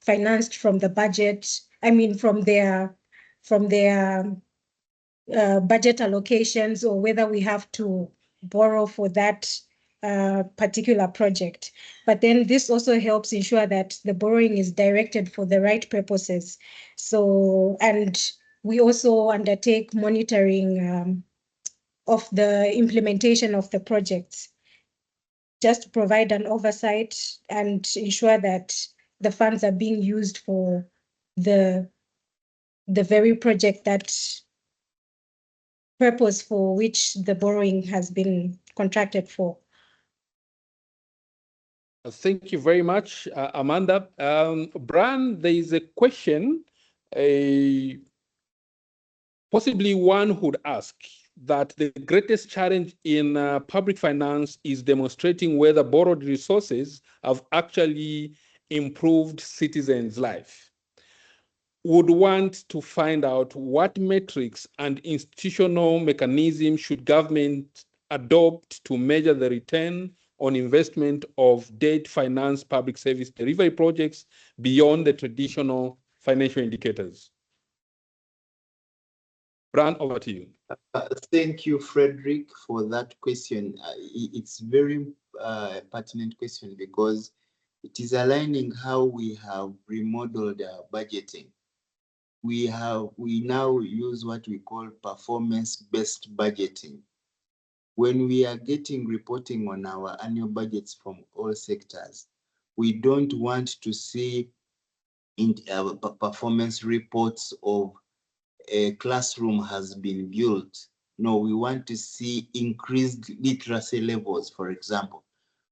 financed from the budget, from their budget allocations, or whether we have to borrow for that particular project. But then this also helps ensure that the borrowing is directed for the right purposes. So, and we also undertake monitoring of the implementation of the projects, just to provide an oversight and ensure that the funds are being used for the very project that purpose for which the borrowing has been contracted for. Thank you very much, Amanda. Brian, there is a question, possibly one would ask that the greatest challenge in public finance is demonstrating whether borrowed resources have actually improved citizens' life. Would want to find out what metrics and institutional mechanisms should government adopt to measure the return on investment of debt finance public service delivery projects beyond the traditional financial indicators. Brian, over to you. Thank you, Frederick, for that question. It's very pertinent question because it is aligning how we have remodeled our budgeting. We now use what we call performance-based budgeting. When we are getting reporting on our annual budgets from all sectors, we don't want to see in our performance reports of a classroom has been built. No, we want to see increased literacy levels, for example.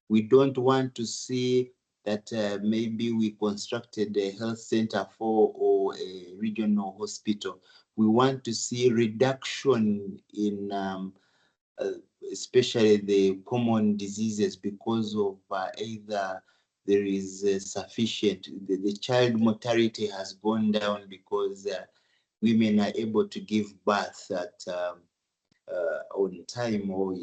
We don't want to see that maybe we constructed a health center or a regional hospital. We want to see reduction in especially the common diseases because of either there is sufficient, the child mortality has gone down because women are able to give birth at on time, or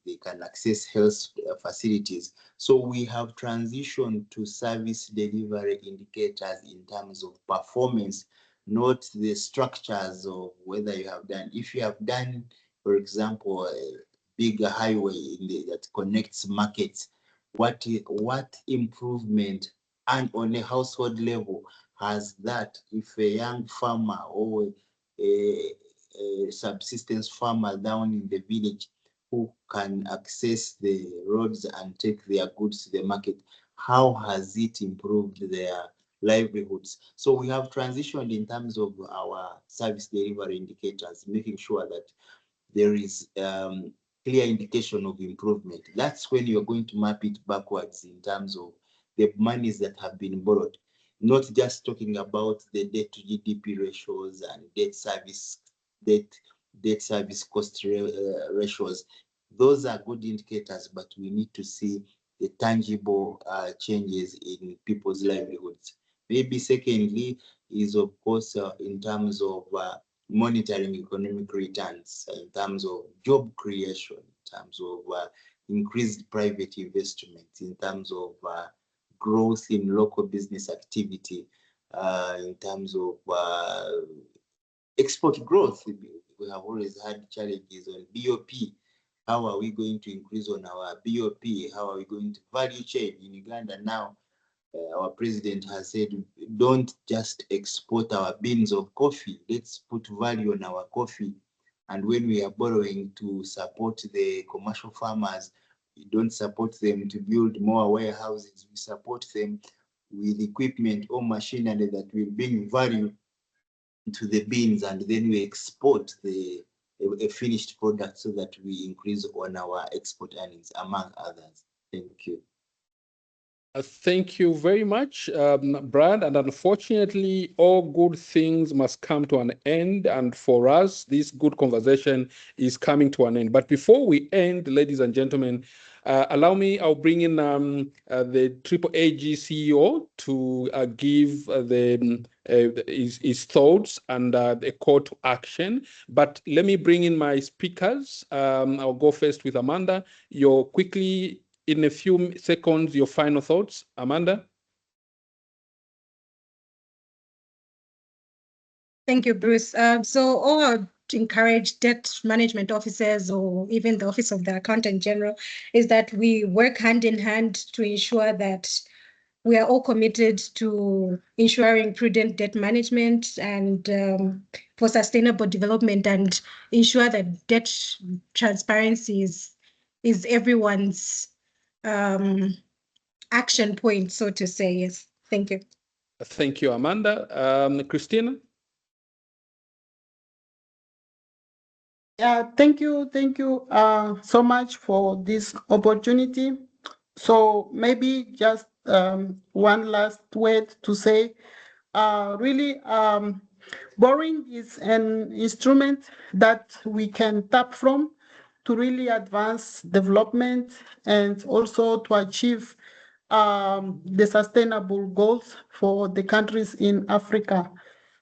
they can access health facilities. So we have transitioned to service delivery indicators in terms of performance, not the structures of whether you have done. If you have done, for example, a big highway that connects markets, what improvement and on a household level has that? If a young farmer or a subsistence farmer down in the village who can access the roads and take their goods to the market, how has it improved their livelihoods? So we have transitioned in terms of our service delivery indicators, making sure that there is clear indication of improvement. That's when you're going to map it backwards in terms of the monies that have been borrowed, not just talking about the debt to GDP ratios and debt service cost ratios. Those are good indicators, but we need to see the tangible changes in people's livelihoods. Maybe secondly is, of course, in terms of monitoring economic returns, in terms of job creation, in terms of increased private investment, in terms of growth in local business activity, in terms of export growth. We have always had challenges on BOP. How are we going to increase on our BOP? How are we going to value chain in Uganda now? Our president has said, don't just export our beans of coffee. Let's put value on our coffee. And when we are borrowing to support the commercial farmers, we don't support them to build more warehouses. We support them with equipment or machinery that will bring value to the beans, and then we export a finished product so that we increase on our export earnings, among others. Thank you. Thank you very much, Brad. And unfortunately, all good things must come to an end. And for us, this good conversation is coming to an end. But before we end, ladies and gentlemen, allow me, I'll bring in the AAAG CEO to give his thoughts and a call to action. But let me bring in my speakers. I'll go first with Amanda. You're quickly, in a few seconds, your final thoughts, Amanda. Thank you, Bruce. So all to encourage debt management officers or even the Office of the Accountant General is that we work hand in hand to ensure that we are all committed to ensuring prudent debt management and for sustainable development, and ensure that debt transparency is everyone's action point, so to say. Yes, thank you. Thank you, Amanda. Christina? Yeah, thank you so much for this opportunity. So maybe just one last word to say, really, borrowing is an instrument that we can tap from to really advance development and also to achieve the sustainable goals for the countries in Africa.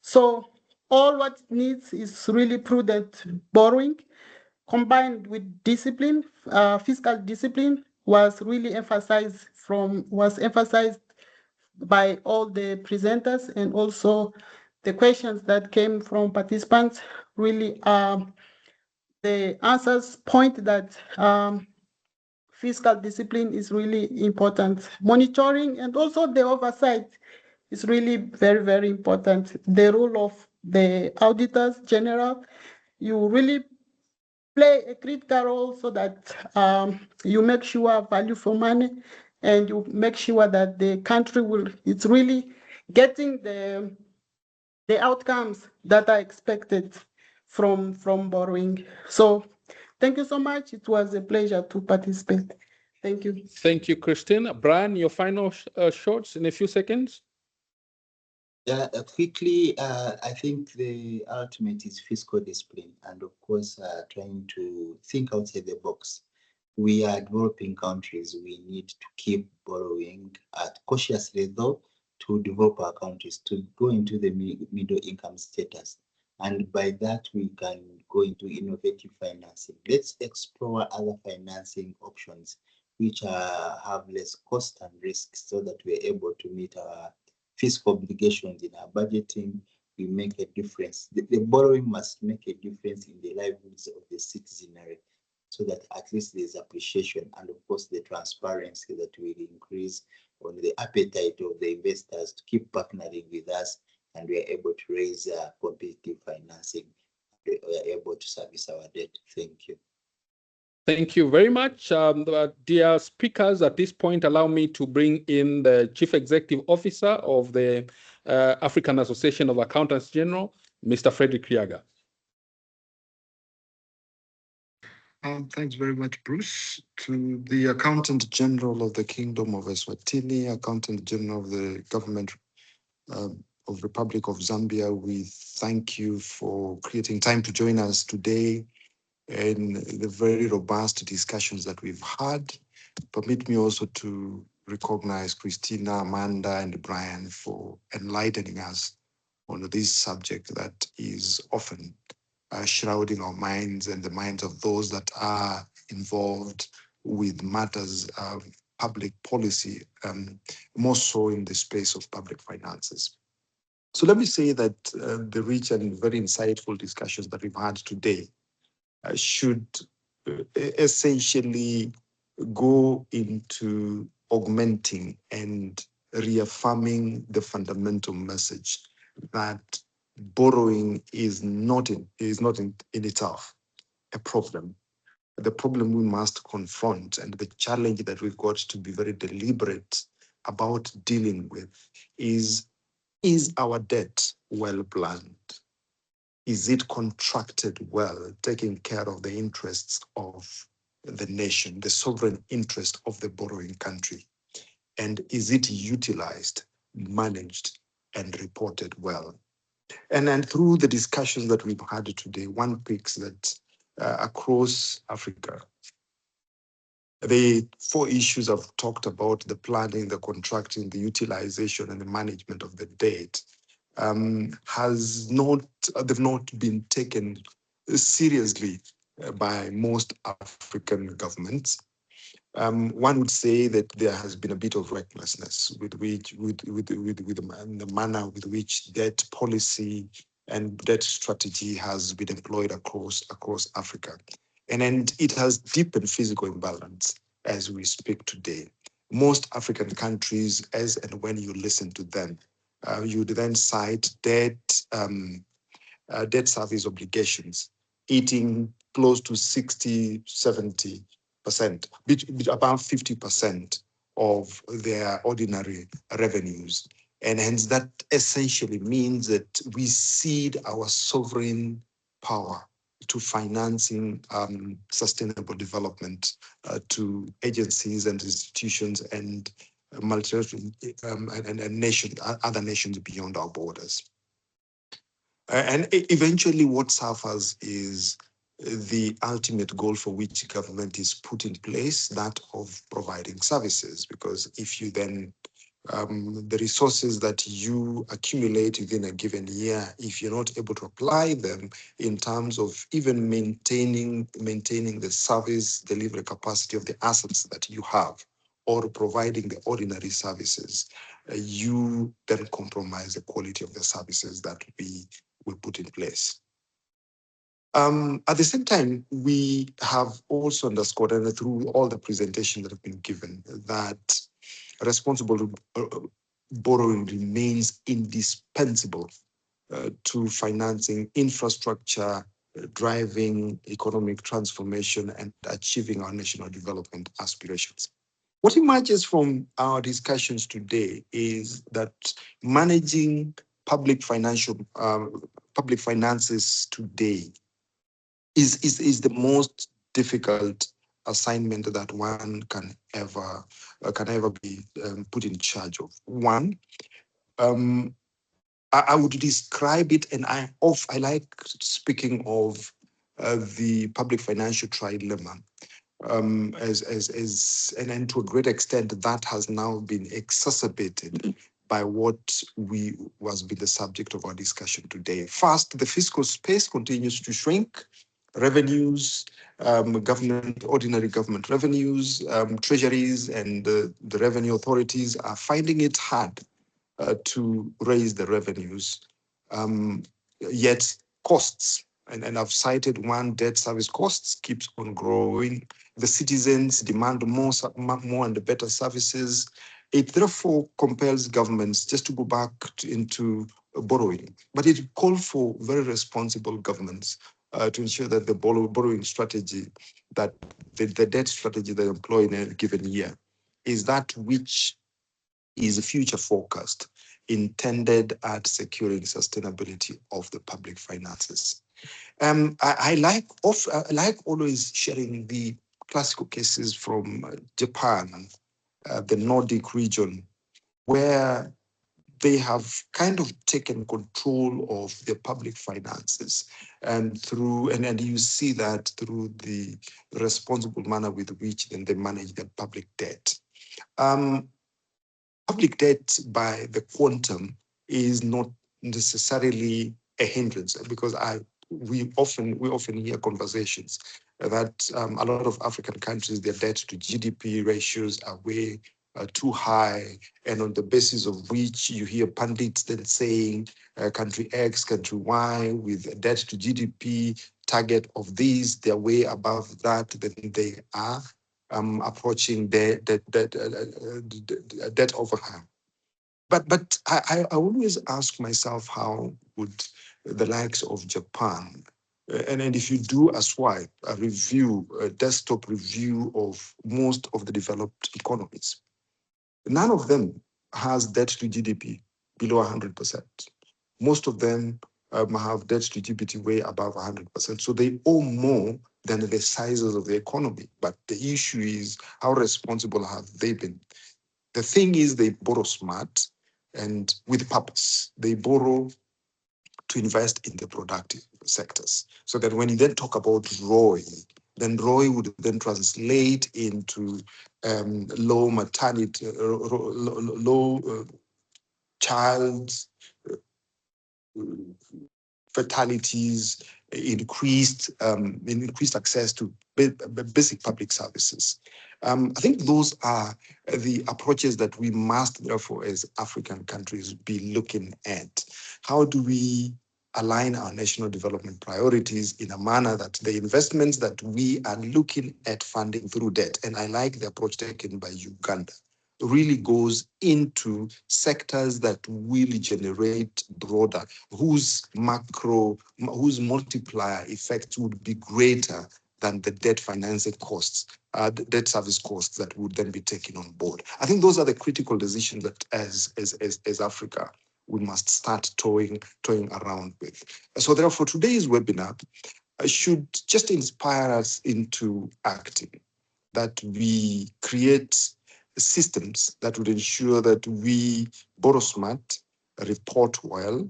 So all what it needs is really prudent borrowing combined with discipline. Fiscal discipline was really emphasized by all the presenters, and also the questions that came from participants really the answers point that fiscal discipline is really important. Monitoring and also the oversight is really very, very important. The role of the auditors general, you really play a critical role so that you make sure value for money, and you make sure that the country it's really getting the outcomes that are expected from borrowing. So thank you so much. It was a pleasure to participate. Thank you. Thank you, Christine. Brian, your final shorts in a few seconds. Yeah, quickly, I think the ultimate is fiscal discipline, and of course, trying to think outside the box. We are developing countries. We need to keep borrowing at cautiously, though, to develop our countries, to go into the middle income status. And by that, we can go into innovative financing. Let's explore other financing options which have less cost and risk, so that we're able to meet our fiscal obligations in our budgeting. We make a difference. The borrowing must make a difference in the livelihoods of the citizenry, so that at least there's appreciation, and of course the transparency that will increase on the appetite of the investors to keep partnering with us, and we are able to raise competitive financing. We are able to service our debt. Thank you. Thank you very much. Dear speakers, at this point, allow me to bring in the Chief Executive Officer of the African Association of Accountants General, Mr. Frederick Riaga. Thanks very much, Bruce. To the Accountant General of the Kingdom of Eswatini, Accountant General of the Government of Republic of Zambia, we thank you for creating time to join us today in the very robust discussions that we've had. Permit me also to recognize Christina, Amanda, and Brian for enlightening us on this subject that is often shrouding our minds and the minds of those that are involved with matters of public policy, more so in the space of public finances. So let me say that the rich and very insightful discussions that we've had today should essentially go into augmenting and reaffirming the fundamental message that borrowing is not in itself a problem. The problem we must confront and the challenge that we've got to be very deliberate about dealing with is our debt well planned? Is it contracted well, taking care of the interests of the nation, the sovereign interest of the borrowing country? And is it utilized, managed, and reported well? And then through the discussions that we've had today, one picks that across Africa, the 4 issues I've talked about, the planning, the contracting, the utilization, and the management of the debt, they've not been taken seriously by most African governments. One would say that there has been a bit of recklessness with the manner with which debt policy and debt strategy has been employed across Africa. And it has deepened fiscal imbalance as we speak today. Most African countries, as and when you listen to them, you would then cite debt service obligations eating close to 60, 70%, about 50% of their ordinary revenues. And hence that essentially means that we cede our sovereign power to financing sustainable development to agencies and institutions and multinational and nations, other nations beyond our borders. And eventually what suffers is the ultimate goal for which government is put in place, that of providing services. Because if you then, the resources that you accumulate within a given year, if you're not able to apply them in terms of even maintaining the service delivery capacity of the assets that you have, or providing the ordinary services, you then compromise the quality of the services that we put in place. At the same time, we have also underscored, and through all the presentations that have been given, that responsible borrowing remains indispensable to financing infrastructure, driving economic transformation, and achieving our national development aspirations. What emerges from our discussions today is that managing public finances today is the most difficult assignment that one can ever be put in charge of. One, I would describe it, and I like speaking of the public financial trilemma. And to a great extent, that has now been exacerbated by what was be the subject of our discussion today. First, the fiscal space continues to shrink. Revenues, ordinary government revenues, treasuries, and the revenue authorities are finding it hard to raise the revenues. Yet costs, and I've cited one, debt service costs keeps on growing. The citizens demand more and better services. It therefore compels governments just to go back into borrowing. But it calls for very responsible governments to ensure that the borrowing strategy, that the debt strategy they employ in a given year is that which is future focused, intended at securing sustainability of the public finances. I like always sharing the classical cases from Japan, the Nordic region, where they have kind of taken control of their public finances, and you see that through the responsible manner with which then they manage their public debt. Public debt by the quantum is not necessarily a hindrance, because we often hear conversations that a lot of African countries, their debt to GDP ratios are way too high, and on the basis of which you hear pundits then saying country X, country Y with a debt to GDP target of these, they're way above that, then they are approaching debt overhang. But I always ask myself, how would the likes of Japan, and if you do a swipe, a desktop review of most of the developed economies, none of them has debt to GDP below 100%. Most of them have debt to GDP way above 100%. So they owe more than the sizes of the economy. But the issue is, how responsible have they been? The thing is, they borrow smart and with purpose. They borrow to invest in the productive sectors. So that when you then talk about ROI, then ROI would then translate into low maternity, low child fatalities, increased access to basic public services. I think those are the approaches that we must, therefore, as African countries, be looking at. How do we align our national development priorities in a manner that the investments that we are looking at funding through debt, and I like the approach taken by Uganda, really goes into sectors that will generate broader, whose multiplier effects would be greater than the debt financing costs, the debt service costs that would then be taken on board. I think those are the critical decisions that as Africa, we must start toying around with. So therefore, today's webinar should just inspire us into acting, that we create systems that would ensure that we borrow smart, report well,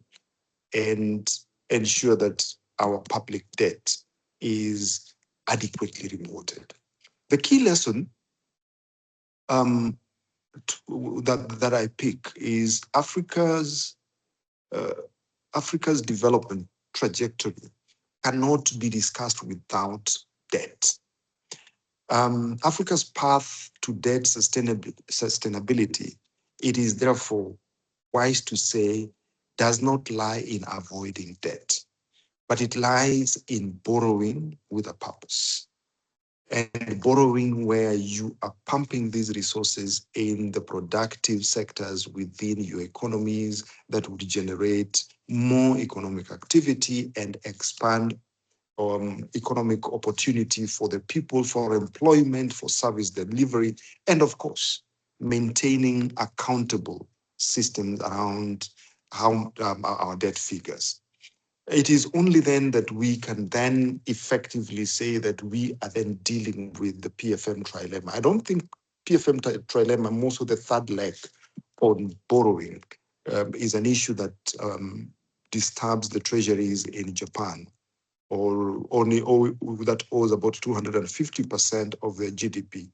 and ensure that our public debt is adequately reported. The key lesson that I pick is Africa's development trajectory cannot be discussed without debt. Africa's path to debt sustainability, it is therefore wise to say, does not lie in avoiding debt, but it lies in borrowing with a purpose, and borrowing where you are pumping these resources in the productive sectors within your economies that would generate more economic activity and expand economic opportunity for the people, for employment, for service delivery, and of course, maintaining accountable systems around how our debt figures. It is only then that we can then effectively say that we are then dealing with the PFM trilemma. I don't think PFM trilemma, most of the third leg on borrowing, is an issue that disturbs the treasuries in Japan, or only that owes about 250% of their GDP.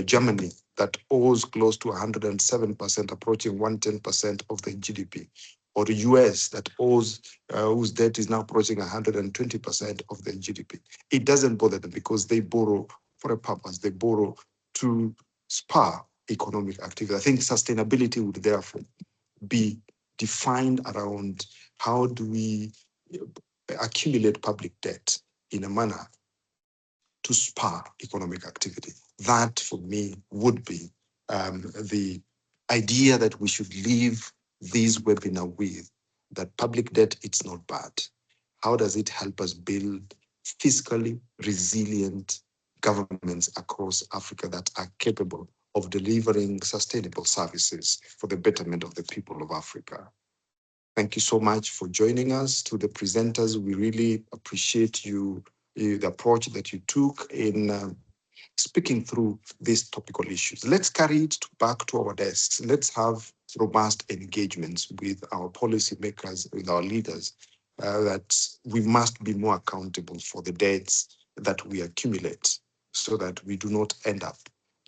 Germany, that owes close to 107%, approaching 110% of the GDP. Or the US, that owes, whose debt is now approaching 120% of their GDP. It doesn't bother them because they borrow for a purpose. They borrow to spur economic activity. I think sustainability would therefore be defined around how do we accumulate public debt in a manner to spur economic activity. That, for me, would be the idea that we should leave this webinar with, that public debt, it's not bad. How does it help us build fiscally resilient governments across Africa that are capable of delivering sustainable services for the betterment of the people of Africa? Thank you so much for joining us. To the presenters, we really appreciate the approach that you took in speaking through these topical issues. Let's carry it back to our desks. Let's have robust engagements with our policymakers, with our leaders, that we must be more accountable for the debts that we accumulate so that we do not end up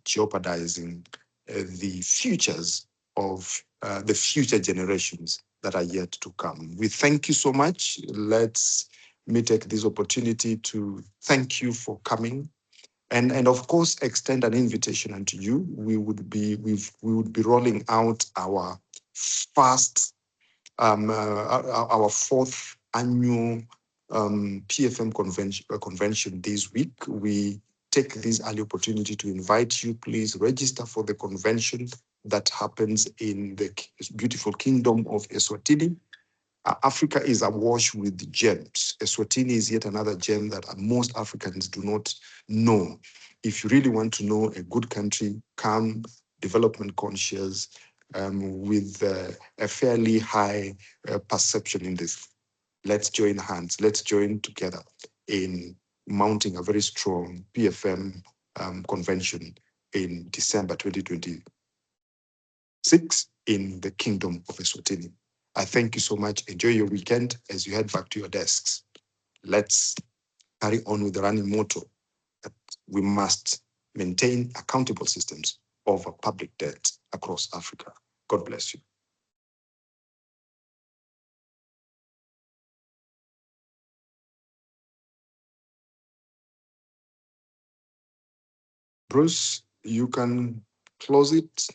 jeopardizing the futures of the future generations that are yet to come. We thank you so much. Let me take this opportunity to thank you for coming, and of course extend an invitation unto you. We would be rolling out our first our fourth annual PFM convention this week. We take this early opportunity to invite you. Please register for the convention that happens in the beautiful kingdom of Eswatini. Africa is awash with gems. Eswatini is yet another gem that most Africans do not know. If you really want to know a good country, calm, development conscious, with a fairly high perception in this, let's join hands. Let's join together in mounting a very strong PFM convention in December 2026 in the Kingdom of Eswatini. I thank you so much. Enjoy your weekend as you head back to your desks. Let's carry on with the running motto that we must maintain accountable systems of public debt across Africa. God bless you. Bruce, you can close it.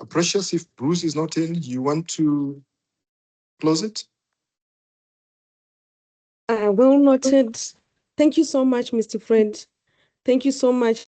Precious, if Bruce is not in, you want to close it? Well noted. Thank you so much, Mr. Fred. Thank you so much.